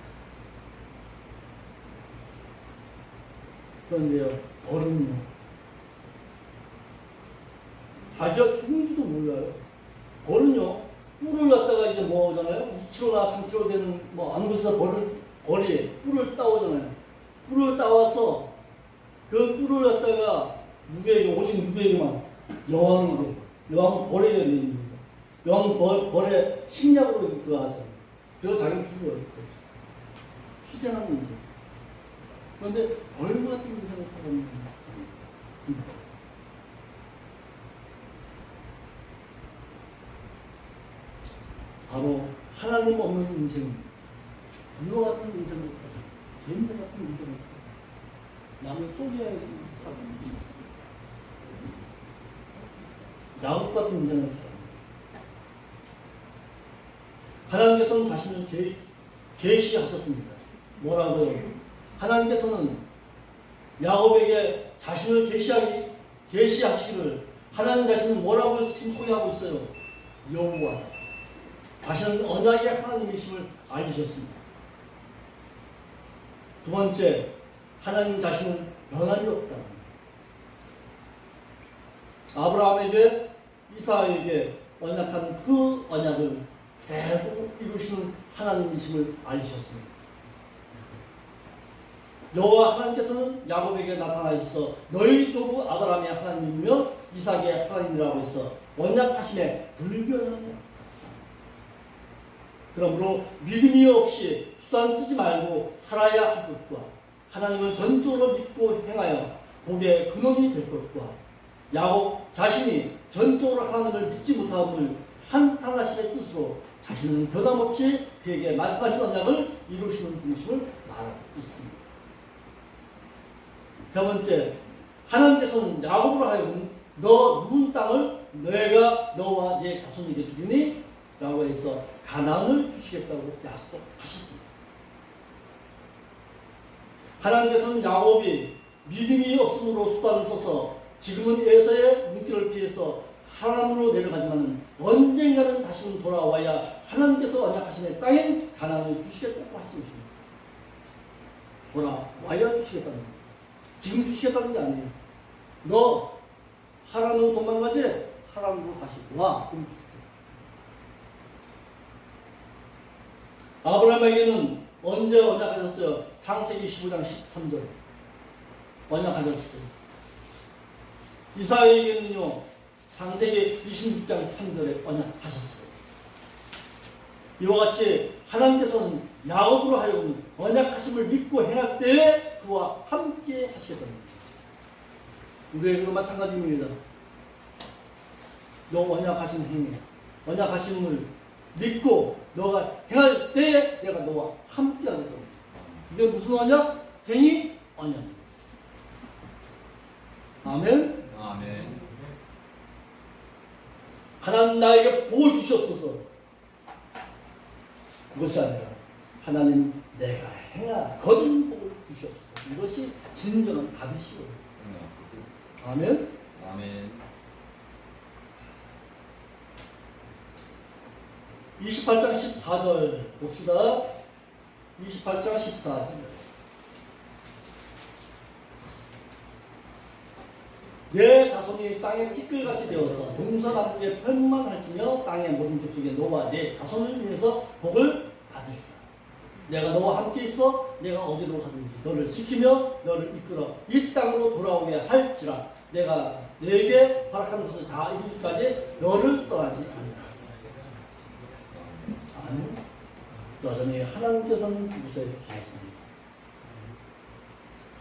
그런데요, 벌은요, 자기가 죽은지도 몰라요. 벌은요, 뿔을 갖다가 이제 뭐 하잖아요? 2kg나 3kg 되는 뭐 아무 곳에서 벌이 뿔을 따오잖아요. 뿔을 따와서 그 뿔을 갖다가 오직 누구에게만 여왕은 벌에게 내립니다. 여왕은 벌의 식량으로 그거 하잖아요. 그래서 자기는 죽어요. 희생하는 인생. 그런데 벌 같은 인생을 살아가는 인생. 바로 하나님 없는 인생, 이와 같은 인생을 살아요. 개미 같은 인생을 살아요. 남을 속여야지 사는 인생. 야곱 같은 인생을 살아요. 하나님께서는 자신을 계시하셨습니다. 뭐라고요? 하나님께서는 야곱에게 자신을 계시하시기를 하나님 자신은 뭐라고 지금 소개하고 있어요? 여호와다. 자신은 언약의 하나님이심을 알리셨습니다. 두 번째, 하나님 자신은 변함이 없다. 아브라함에게 이삭에게 언약한 그 언약을 그대로 이루시는 하나님이심을 알리셨습니다. 여호와 하나님께서는 야곱에게 나타나셔서 너희 조부 아브라함의 하나님이며 이삭의 하나님이라고 해서 언약하심에 불변하냐. 그러므로 믿음이 없이 수단 쓰지 말고 살아야 할 것과 하나님을 전적으로 믿고 행하여 복의 근원이 될 것과 야곱 자신이 전적으로 하나님을 믿지 못함을 한탄하심의 뜻으로 자신은 변함없이 그에게 말씀하신 언약을 이루시는 분이심을 말하고 있습니다. 세 번째, 하나님께서는 야곱으로 하여금 너 누운 땅을 내가 너와 네 자손에게 주리니 라고 해서 가나안을 주시겠다고 약속하셨습니다. 하나님께서는 야곱이 믿음이 없음으로 수단을 써서 지금은 에서의 눈길을 피해서 하나님으로 내려가지만 언젠가는 다시는 돌아와야 하나님께서 언약하신 땅인 가나안을 주시겠다고 하신 것입니다. 돌아와야 주시겠다는 거예요. 지금 주시겠다는 게 아니에요. 너 하나님으로 도망가지? 하나님으로 다시 와. 그럼 줄게. 아브라함에게는 언제 언약하셨어요? 창세기 15장 13절 언약하셨어요. 이삭에게는요 창세기 26장 3절에 언약하셨어요. 이와 같이 하나님께서는 야곱으로 하여금 언약하심을 믿고 행할 때에 그와 함께 하시겠답니다. 우리에게도 마찬가지입니다. 너 언약하신 행위, 언약하심을 믿고 너가 행할 때에 내가 너와 함께 하겠다. 이게 무슨 언약? 행위 언약입니다. 아멘.
아멘.
하나님 나에게 복을 주시옵소서. 그것이 아니라 하나님 내가 행할 거짓 복을 주시옵소서. 이것이 진정한 답이시오. 아멘.
아멘.
28장 14절 봅시다. 28장 14절. 내 자손이 땅에 티끌같이 되어서 동서남북에 편만할지며 땅의 모든 족속에 너와 내 자손을 위해서 복을 받으리라. 내가 너와 함께 있어 내가 어디로 가든지 너를 지키며 너를 이끌어 이 땅으로 돌아오게 할지라. 내가 내게 허락한 것을 다 이루기까지 너를 떠나지 아니하리라. 아멘. 여전히 하나님께서는 그곳에 계셨습니다.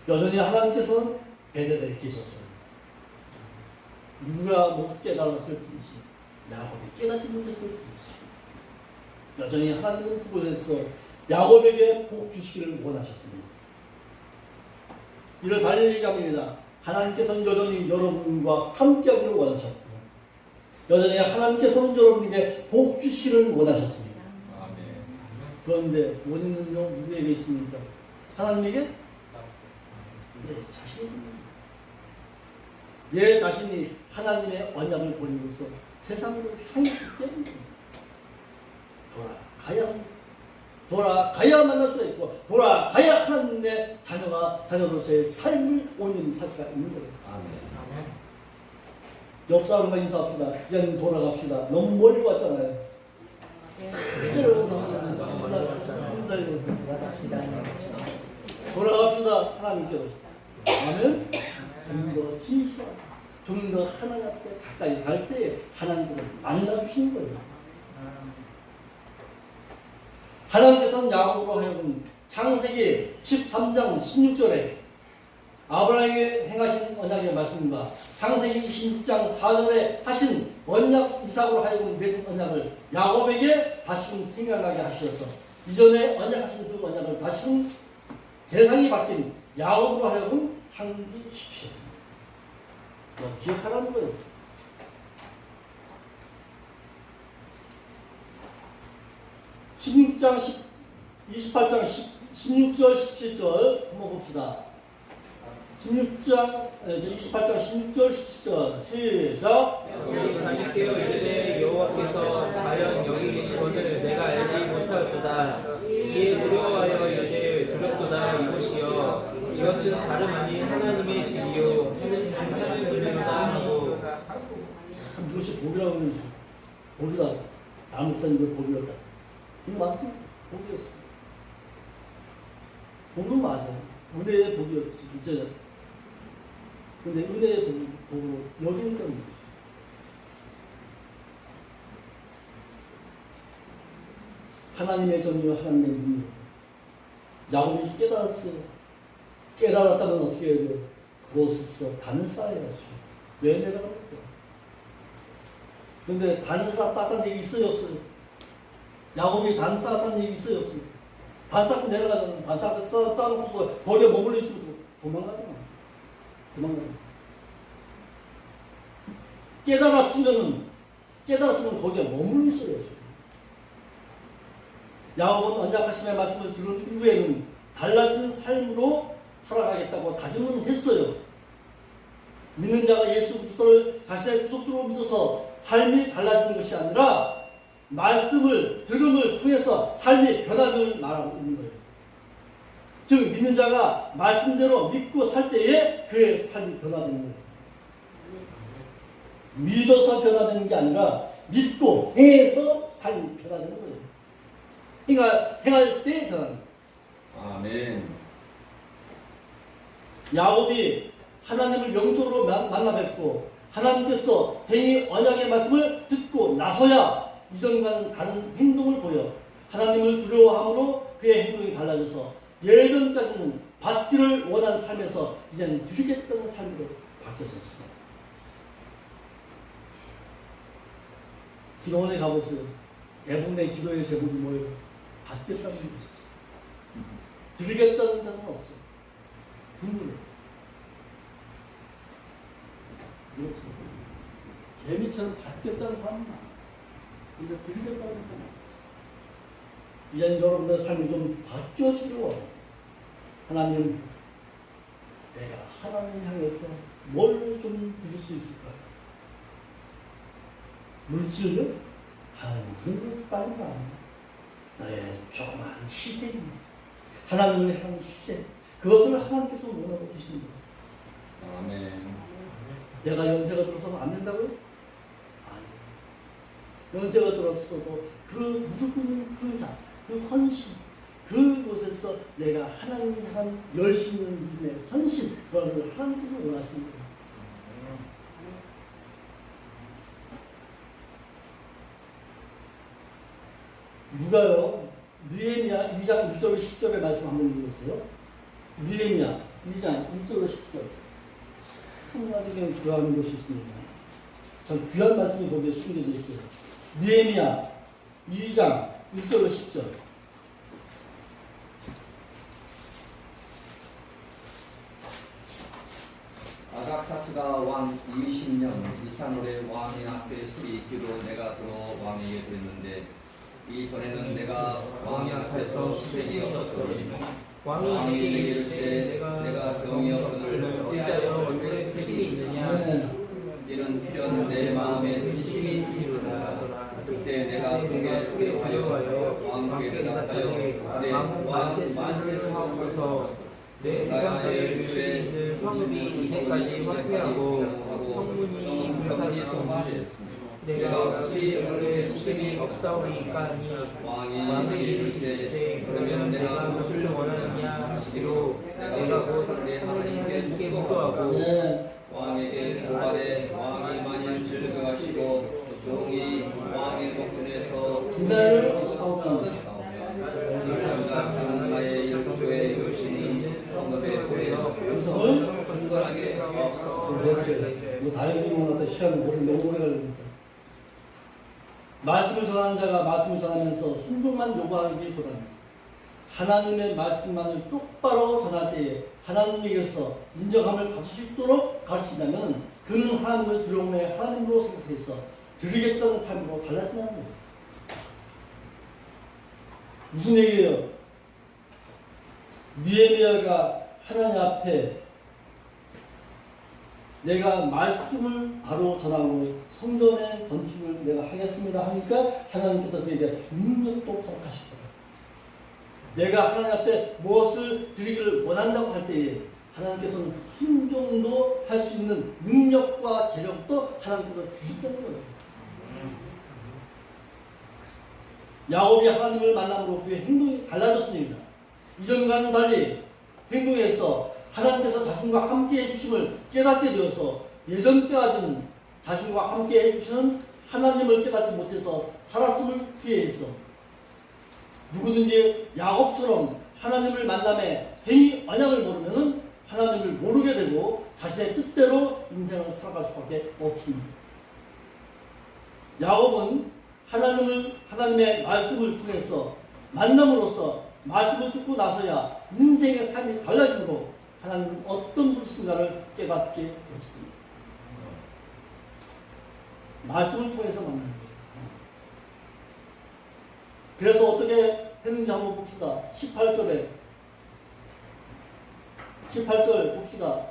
여전히 하나님께서는 베델에 계셨어요. 누가 못 깨달았을 뿐이지 야곱이 깨닫지 못했을 뿐이지 여전히 하나님은 그곳에서 야곱에게 복 주시기를 원하셨습니다. 이를 달리 얘기합니다. 하나님께서는 여전히 여러분과 함께하기를 원하셨고 여전히 하나님께서는 여러분에게 복 주시기를 원하셨습니다. 그런데 원인은요 누구에게 있습니까? 하나님에게? 내 자신입니다. 내 자신이 하나님의 언약을 버리고서 세상으로 향했기 때문에 돌아가야 만날 수가 있고 돌아가야 하나님의 자녀로서의 삶을 온전히 살 수가 있는 거예요. 옆 사람과 인사합시다. 이제는 돌아갑시다. 너무 멀리 왔잖아요. 돌아갑시다. 하나님께로. 아멘. 좀 더 진실하게, 좀 더 하나님 앞에 가까이 갈 때에 하나님께서 만나주시는 거예요. 하나님께서는 야곱으로 하여금 창세기 13장 16절에 아브라함에게 행하신 언약의 말씀과 창세기 26장 4절에 하신 언약 이삭으로 하여금 맺은 언약을 야곱에게 다시금 생각나게 하셔서 이전에 언약하신 그 언약을 다시금 대상이 바뀐 야곱으로 하여금 상기시키셨습니다. 기억하라는 거예요. 28장 16절 17절 한번 봅시다. 28장 16절 17절 시작.
야곱이 자기께어 이르되 여호와께서 과연 여기 계시거늘 내가 알지 못하였도다. 이에 두려워하여 이르되 두렵도다. 이곳이여 이것은 다름 아닌 하나님의 집이요 하나님이로다 하고.
참 이것이 복이라고 그러지. 복이다. 남목사님들 복이었다. 이거 맞습니다. 복이었습니다. 복은 맞아요. 은혜의 복이었지. 이제 근데 은혜의 복으로 여기는 겁니다. 하나님의 전이와 하나님의 능력. 야곱이 깨달았어요. 깨달았다면 어떻게 해야 돼요? 그곳에서 단을 쌓아야죠. 왜 내려갑니까? 근데 단을 쌓았다는 얘기 있어요, 없어요? 야곱이 단 쌓았다는 얘기 있어요, 없어요? 단 쌓고 내려가잖아. 단 쌓고 쌓아놓고서 거기에 머물러 있으면 도망가잖아. 깨달았으면 거기에 머물러 있어야죠. 야곱은 언약하심의 말씀을 들은 이후에는 달라진 삶으로 살아가겠다고 다짐은 했어요. 믿는 자가 예수 그리스도를 자신의 구속주로 믿어서 삶이 달라지는 것이 아니라 말씀을 들음을 통해서 삶이 변화를 말하고 있는 거예요. 즉 믿는 자가 말씀대로 믿고 살 때에 그의 삶이 변화되는 거예요. 믿어서 변화되는 게 아니라 믿고 행해서 삶이 변화되는 거예요. 행할 때 변화되는 거예요.
아멘.
야곱이 하나님을 영적으로 만나 뵙고 하나님께서 행히 언약의 말씀을 듣고 나서야 이전과는 다른 행동을 보여 하나님을 두려워함으로 그의 행동이 달라져서 예전까지는 받기를 원하는 삶에서 이제는 드리겠다는 삶으로 바뀌어져 있습니다. 기도원에 가보세요. 대부분의 기도의 제목이 뭐예요? 받겠다는 것이죠. 드리겠다는 자는 없어요. 분노를. 그렇죠. 개미처럼 받겠다는 사람은 많아요. 근데 드리겠다는 사람은 이제는 여러분들 삶이 좀 바뀌어지기를 원해요. 하나님, 내가 하나님 향해서 뭘 좀 드릴 수 있을까요? 물질을? 하나님 그런 걸 따는 거 아니에요. 너의 조그마한 희생이 하나님을 향한 희생 그것을 하나님께서 원하고 계시는 거예요.
아멘.
내가 연세가 들어서는 안 된다고요? 아니에요. 연세가 들었어도 그 무조건 그 자세, 그 헌신, 그곳에서 내가 하나님을 향한 열심 있는 믿음의 헌신, 그것을 하나님께서 원하시는 거예요. 누가요? 느헤미야 2장 1절 10절의 말씀 한번 읽어보세요. 느헤미야 2장 1절 10절. 하나님께 귀한 것이 있습니다. 전 귀한 말씀이 거기에 숨겨져 있어요. 느헤미야 2장 1절 10절.
아닥사스가 왕 20년 이산올의 왕인 앞에 술이 있기로 내가 들어 왕에게 드렸는데 이전에는 내가 왕이 앞에서 술이 없었더니
왕이 내게
이르되 내가 병이 없거늘
어찌하여 얼굴에 색이 있느냐
이는 필연 내 마음에 힘이 있으리라. 그때 내가 그에게 퇴하여 왕께 대답하여 내 왕 만세를 하고서 내 조상들의 묘에 있는 성읍이 이제까지 황폐하고 성문이 불타서 내가 어찌 얼굴에 수심이 없사오리까 하니 왕이 이르시되 그러면 내가 무엇을 원하느냐 하시기로 내가 곧 내 하나님께 묵도하고 왕에게 고발해 왕이 만일 즐거워하시고 종이 왕의 목전에서
그날을 사오면
나의 일조의 요신이 성읍에 보여
음성을
분간하게 없어.
됐어요. 뭐 다행히 갖다 시간을 너무 오래 걸립니다. 말씀을 전하는 자가 말씀을 전하면서 순종만 요구하기보다는 하나님의 말씀만을 똑바로 전할 때에 하나님에게서 인정함을 받을 수 있도록 가르친다면 그는 하나님을 두려움에 하나님으로 생각해서 드리겠다는 삶으로 달라진다는 거예요. 무슨 얘기예요? 느헤미야가 하나님 앞에 내가 말씀을 바로 전하고 성전의 건축을 내가 하겠습니다 하니까 하나님께서 그에게 능력도 허락하시더라고요. 내가 하나님 앞에 무엇을 드리기를 원한다고 할 때에 하나님께서는 순종도 할 수 있는 능력과 재력도 하나님께서 주셨다는 거예요. 야곱이 하나님을 만남으로 그의 행동이 달라졌습니다. 이전과는 달리 행동에서 하나님께서 자신과 함께 해주심을 깨닫게 되어서 예전까지는 자신과 함께 해주시는 하나님을 깨닫지 못해서 살았음을 피해서 누구든지 야곱처럼 하나님을 만남에 행위 언약을 모르면 하나님을 모르게 되고 자신의 뜻대로 인생을 살아갈 수밖에 없습니다. 야곱은 하나님의 말씀을 통해서 만남으로써 말씀을 듣고 나서야 인생의 삶이 달라지므로 하나님은 어떤 분이신가를 깨닫게 되었습니다. 말씀을 통해서 만나는 거예요. 그래서 어떻게 했는지 한번 봅시다. 18절 봅시다.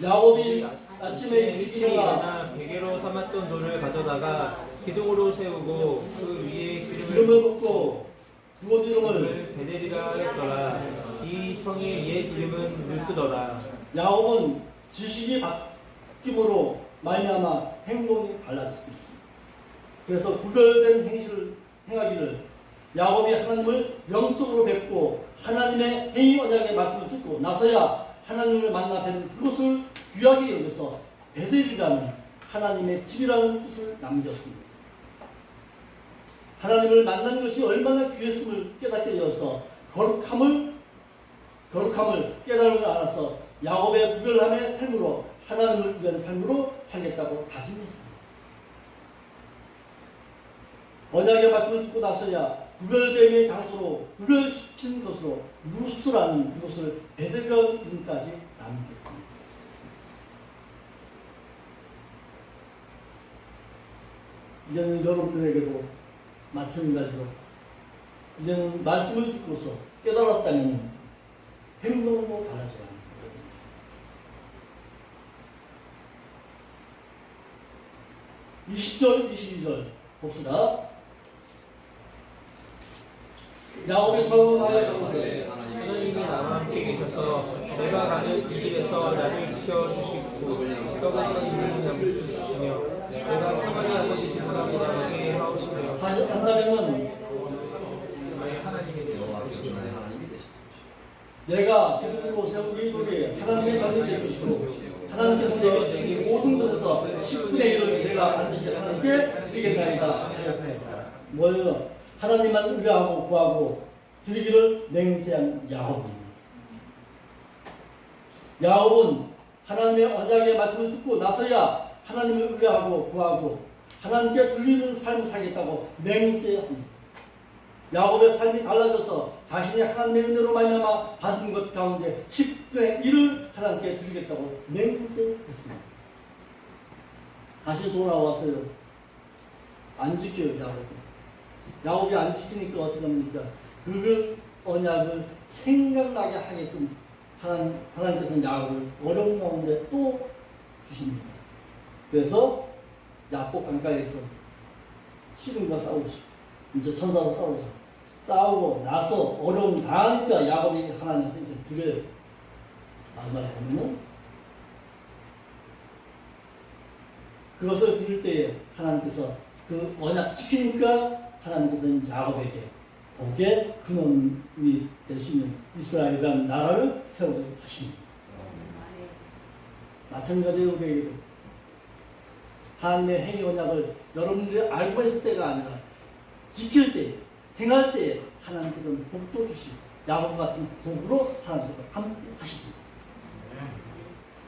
야곱이 아침에 일찍 일어나
베개로 삼았던 돌을 가져다가 기둥으로 세우고 그 위에
기름을 붓고 그곳 이름을
베델이라 했더라. 이 성의 옛 이름은 루스더라.
야곱은 지식이 바뀜으로 말미암아 행동이 달라졌습니다. 그래서 구별된 행실을 행하기를 야곱이 하나님을 영적으로 뵙고 하나님의 행위 언약의 말씀을 듣고 나서야 하나님을 만나 뵌 그것을 귀하게 여겨서 베델이라는 하나님의 집이라는 뜻을 남겼습니다. 하나님을 만난 것이 얼마나 귀했음을 깨닫게 되어서 거룩함을 깨달음을 알아서 야곱의 구별함의 삶으로 하나님을 위한 삶으로 살겠다고 다짐했습니다. 언약의 말씀을 듣고 나서야 구별됨의 장소로 구별시킨 것으로 루스라는 그것을 베델이라는 이름까지 남겼습니다. 이제는 여러분들에게도 마찬가지로 이제는 말씀을 듣고서 깨달았다면 행동도 달라져야 합니다. 20절, 22절 봅시다. 야곱이 서원하여 가로되
하나님이 나와 함께 계셔서 내가 가는 이 길에서 나를 지켜주시고 떠가는 이를 잡으시며 내가 평안히 아버지신 분에게 나가게 하시며
한다면은
하나님이
여호와께서 나의 하나님이 되시고
내가 기둥으로 세운 이 돌이 하나님의 전이 될 것이고 하나님께서 내게 주신 모든 것에서 10분의 1을 내가 반드시 하나님께 드리겠나이다. 뭐예요? 하나님만 의뢰하고 구하고 드리기를 맹세한 야곱입니다. 야곱은 하나님의 언약의 말씀을 듣고 나서야 하나님을 의뢰하고 구하고 하나님께 드리는 삶을 살겠다고 맹세합니다. 야곱의 삶이 달라져서 자신이 하나님의 은혜로 말미암아 받은 것 가운데 10분의 1을 하나님께 드리겠다고 맹세했습니다. 다시 돌아왔어요. 안 지켜요, 야곱이. 야곱이 안 지키니까 어떻게 합니까? 그 언약을 생각나게 하게끔 하나님께서는 야곱을 어려운 가운데 또 주십니다. 그래서 야곱 강가에서 시름과 싸우죠. 이제 천사로 싸우죠. 싸우고 나서 어려움 당하니까 야곱이 하나님께 이제 드려요. 마지막에 보면은 그것을 드릴 때에 하나님께서 그 언약 지키니까 하나님께서는 야곱에게 복의 근원이 될 수 있는 이스라엘이라는 나라를 세우게 하십니다. 마찬가지로 우리에게도 하나님의 행위 언약을 여러분들이 알고 있을 때가 아니라 지킬 때, 행할 때 하나님께서는 복도 주시고 야곱 같은 복으로 하나님께서 함께 하십니다.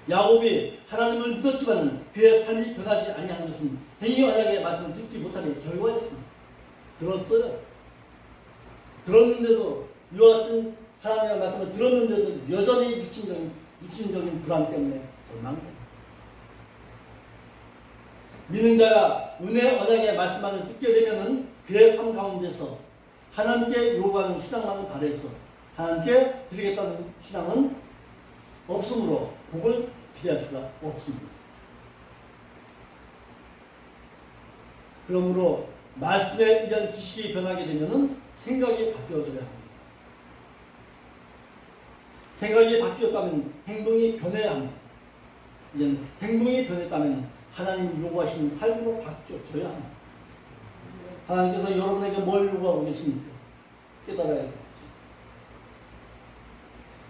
야곱이 하나님을 믿었지만 그의 삶이 변하지 아니하는 것은 행위 언약의 말씀을 듣지 못하는 결과였습니다. 들었어요. 들었는데도 이와 같은 하나님의 말씀을 들었는데도 여전히 육신적인 불안 때문에 절망합니다. 믿는 자가 은혜 언약의 말씀만을 듣게 되면은 그의 삶 가운데서 하나님께 요구하는 신앙만을 발해서 하나님께 드리겠다는 신앙은 없으므로 복을 기대할 수가 없습니다. 그러므로 말씀에 의한 지식이 변하게 되면은 생각이 바뀌어져야 합니다. 생각이 바뀌었다면 행동이 변해야 합니다. 이제 행동이 변했다면 하나님 요구하시는 삶으로 바뀌어져야 합니다. 하나님께서 여러분에게 뭘 요구하고 계십니까? 깨달아야 되겠죠.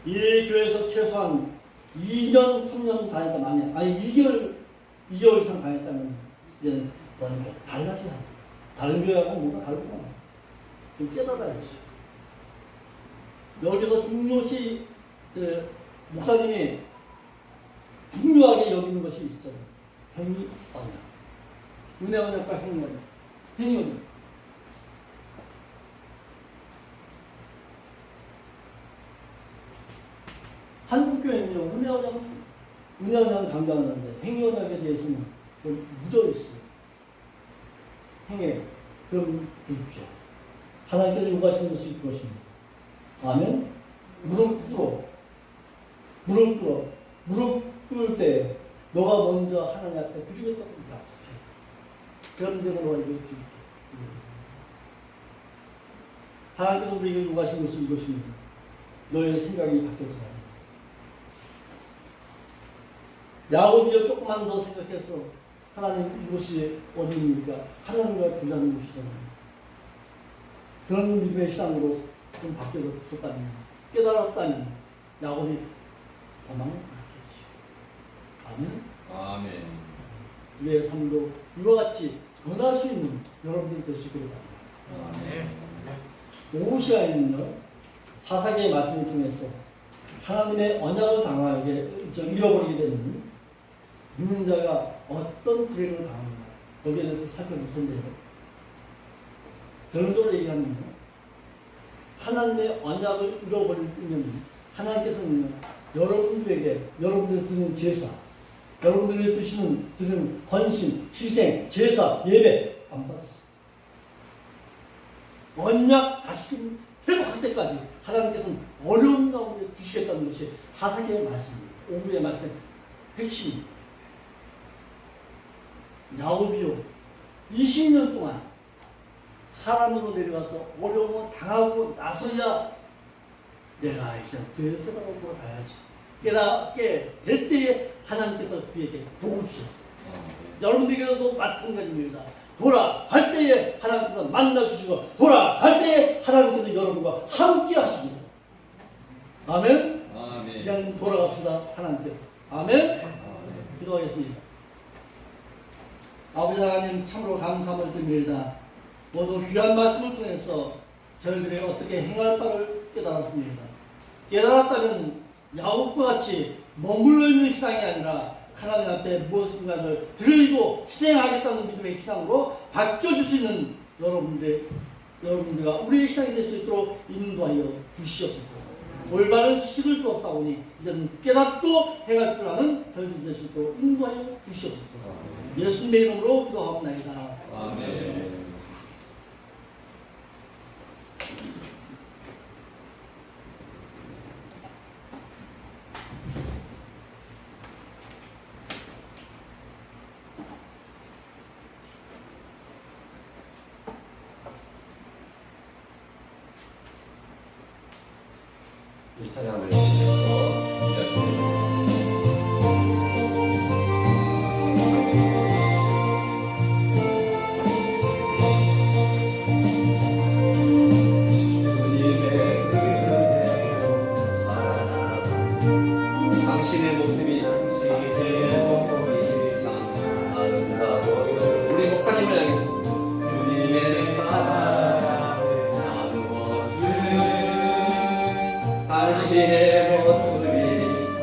이 교회에서 최소한 2년, 3년 다녔다면 아니 2개월 이상 다녔다면 이제 뭔가 달라져야 합니다. 다른 교회하고 뭔가 다르구나. 좀 깨달아야지. 여기서 중요시 목사님이 중요하게 여기는 것이 있잖아요. 행위 언약. 은혜 언약과 행위 언약. 행위 언약. 한국교회는요, 은혜 언약은 강조하는데 행위 언약에 대해서는 좀 묻어 있어요. 행해. 그럼 주십시오. 하나님께서 요구하시는 것이 그것입니다. 아멘. 무릎 꿇을 때 너가 먼저 하나님 앞에 드리겠다고 약속해. 그럼 내가 너가 이거 줄게. 하나님께서 우리에게 요구하시는 것이 이것입니다. 너의 생각이 바뀌어져야 야곱이요 조금만 더 생각해서 하나님 이곳이 어디입니까? 하나님과 교제하는 곳이잖아요. 그런 믿음의 신앙으로 좀 바뀌어졌었다면 깨달았다면 야곱이 도망을 갔겠죠. 아멘.
아멘.
우리의 삶도 이와 같이 변할 수 있는 여러분들이 될 수 있기를 바랍니다. 오호시아에는요 사사기의 말씀을 통해서 하나님의 언약을 잃어버리게 되면 믿는 자가 어떤 불행을 당하는가 거기에 대해서 살펴볼 텐데요. 결론적으로 얘기하면 하나님의 언약을 잃어버리면 하나님께서는 여러분들에게 여러분들이 드리는 제사, 여러분들이 드리는 헌신, 희생, 제사, 예배 안 받았어요. 언약 다시금 회복할 때까지 하나님께서는 어려운 가운데 주시겠다는 것이 사사기의 말씀입니다. 오후의 말씀의 핵심입니다. 야곱이요 20년 동안 하나님으로 내려가서 어려움을 당하고 나서야 내가 이제 되새라고 돌아가야지 깨닫게 될 때에 하나님께서 그에게 복을 주셨어요. 여러분들에게도 마찬가지입니다. 돌아갈 때에 하나님께서 만나주시고 돌아갈 때에 하나님께서 여러분과 함께 하십니다. 아멘.
아멘.
그냥 돌아갑시다 하나님께. 아멘. 기도하겠습니다. 아버지 하나님 참으로 감사함을 드립니다. 모두 귀한 말씀을 통해서 저희들이 어떻게 행할 바를 깨달았습니다. 깨달았다면 야곱과 같이 머물러 있는 신앙이 아니라 하나님 앞에 무엇인가를 드리고 희생하겠다는 믿음의 신앙으로 바뀌어줄 수 있는 여러분들과 우리의 신앙이 될 수 있도록 인도하여 주시옵소서. 올바른 지식을 주었사오니 이제는 깨닫고 행할 줄 아는 저희들 될 수 있도록 인도하여 주시옵소서. 예수님의 이름으로 기도하옵나이다.
아멘. 이 찬양을 통해서 이야기합니다. 주님의 은혜로 살아나가 당신의 모습이 참 아름다워요. 우리 목사님을 향해서 주님의 사랑을 나누어주는 당신의 모습이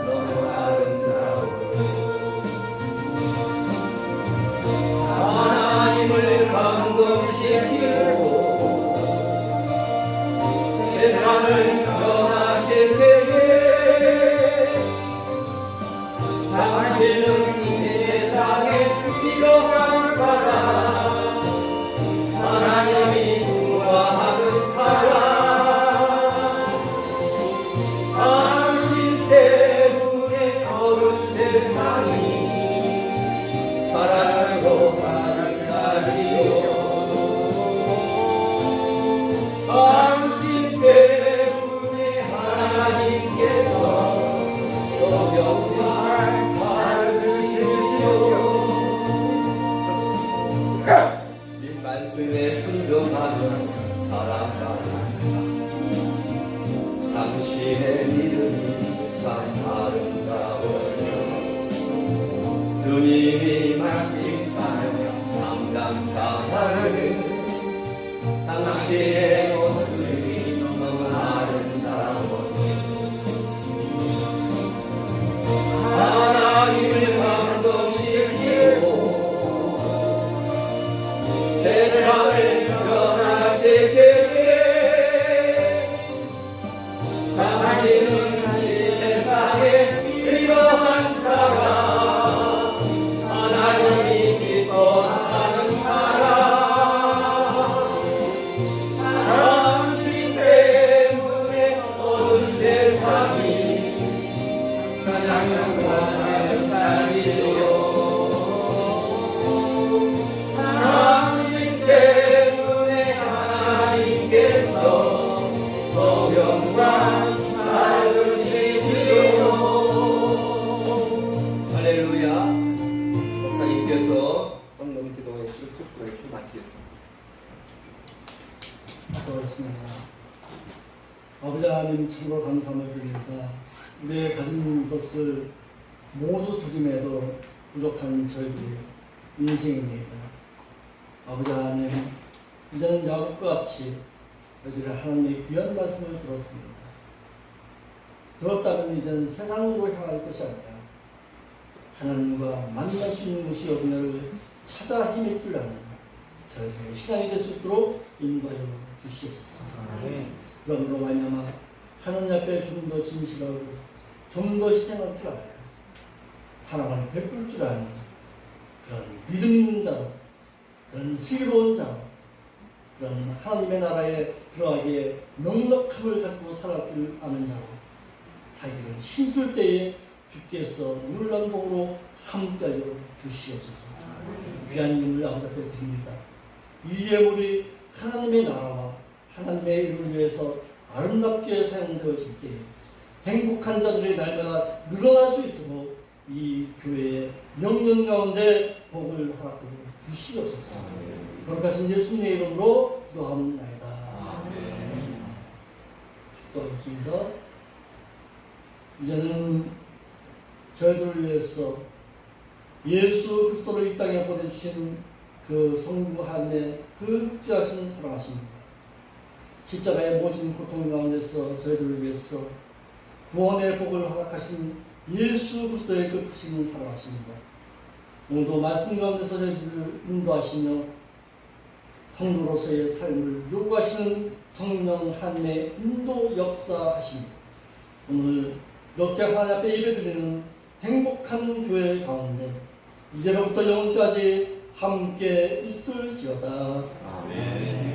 너무 아름다워요. 하나님을 감동시키고 세상을 변화시킬 때에 당신은 이 세상에 필요한 사람, 하나님이 좋아하는 사람, 당신 때문에 어른 세상이 사랑으로 가득하지요. 당신 때문에 하나님께서 또 영광을 받으시리요. 이 말씀에 순종하며 살아가는 당신의 믿음이 참 아름다워요. 주님이 맡긴 사명 담당자하는 당신의 모습이 너무 아름다워요. 하나님을 감동시키고 세상을 변화시키게 당신은 이 세상에 필요한 사람, 하나님이 기뻐하는 사람, 당신 때문에 온 세상이 사랑과 차지요. 당신 때문에 하나님께서 더 영광 받으시리요. 할렐루야. 목사님께서 성령 기도회 축복을 마치겠습니다.
고맙습니다. 아버지 하나님 참으로 감사함을 드립니다. 우리의 가진 것을 모두 드림에도 부족한 저희들의 인생입니다. 아버지 하나님, 이제는 야곱과 같이 저희들이 하나님의 귀한 말씀을 들었습니다. 들었다면 이제는 세상으로 향할 것이 아니라 하나님과 만날 수 있는 곳이 어디냐를 찾아 헤맬 줄 아는 저희들의 신앙이 될 수 있도록 인도하여 주시옵소서. 그러므로 말미암아 하나님 앞에 좀 더 진실하고 좀 더 희생할 줄 알아요. 사랑을 베풀 줄 아는 그런 믿음 있는 자로, 그런 슬기로운 자로, 그런 하나님의 나라에 들어가기에 넉넉함을 갖고 살아갈 줄 아는 자로 살기를 힘쓸 때에 주께서 놀란 복으로 함께하여 주시옵소서. 귀한 이름을 아버지 앞에 드립니다. 이 예물이 하나님의 나라와 하나님의 이름을 위해서 아름답게 사용되어질 때 행복한 자들이 날마다 늘어날 수 있도록 이 교회의 명령 가운데 복을 허락해 주시옵소서. 거룩하신 예수님의 이름으로 기도합니다. 아멘. 축도하겠습니다. 이제는 저희들을 위해서 예수 그리스도를 이 땅에 보내주신 그 성부 하나님의 그 흑지하신 사랑하십니다. 십자가의 모진 고통 가운데서 저희들을 위해서 구원의 복을 허락하신 예수 그리스도의 그 크신 사랑하십니다. 오늘도 말씀 가운데서 저희들을 인도하시며 성도로서의 삶을 요구하시는 성령 하나님의 인도 역사하십니다. 오늘 이렇게 하나님 앞에 예배드리는 행복한 교회 가운데 이제로부터 영원까지 함께 있을지어다.
아멘.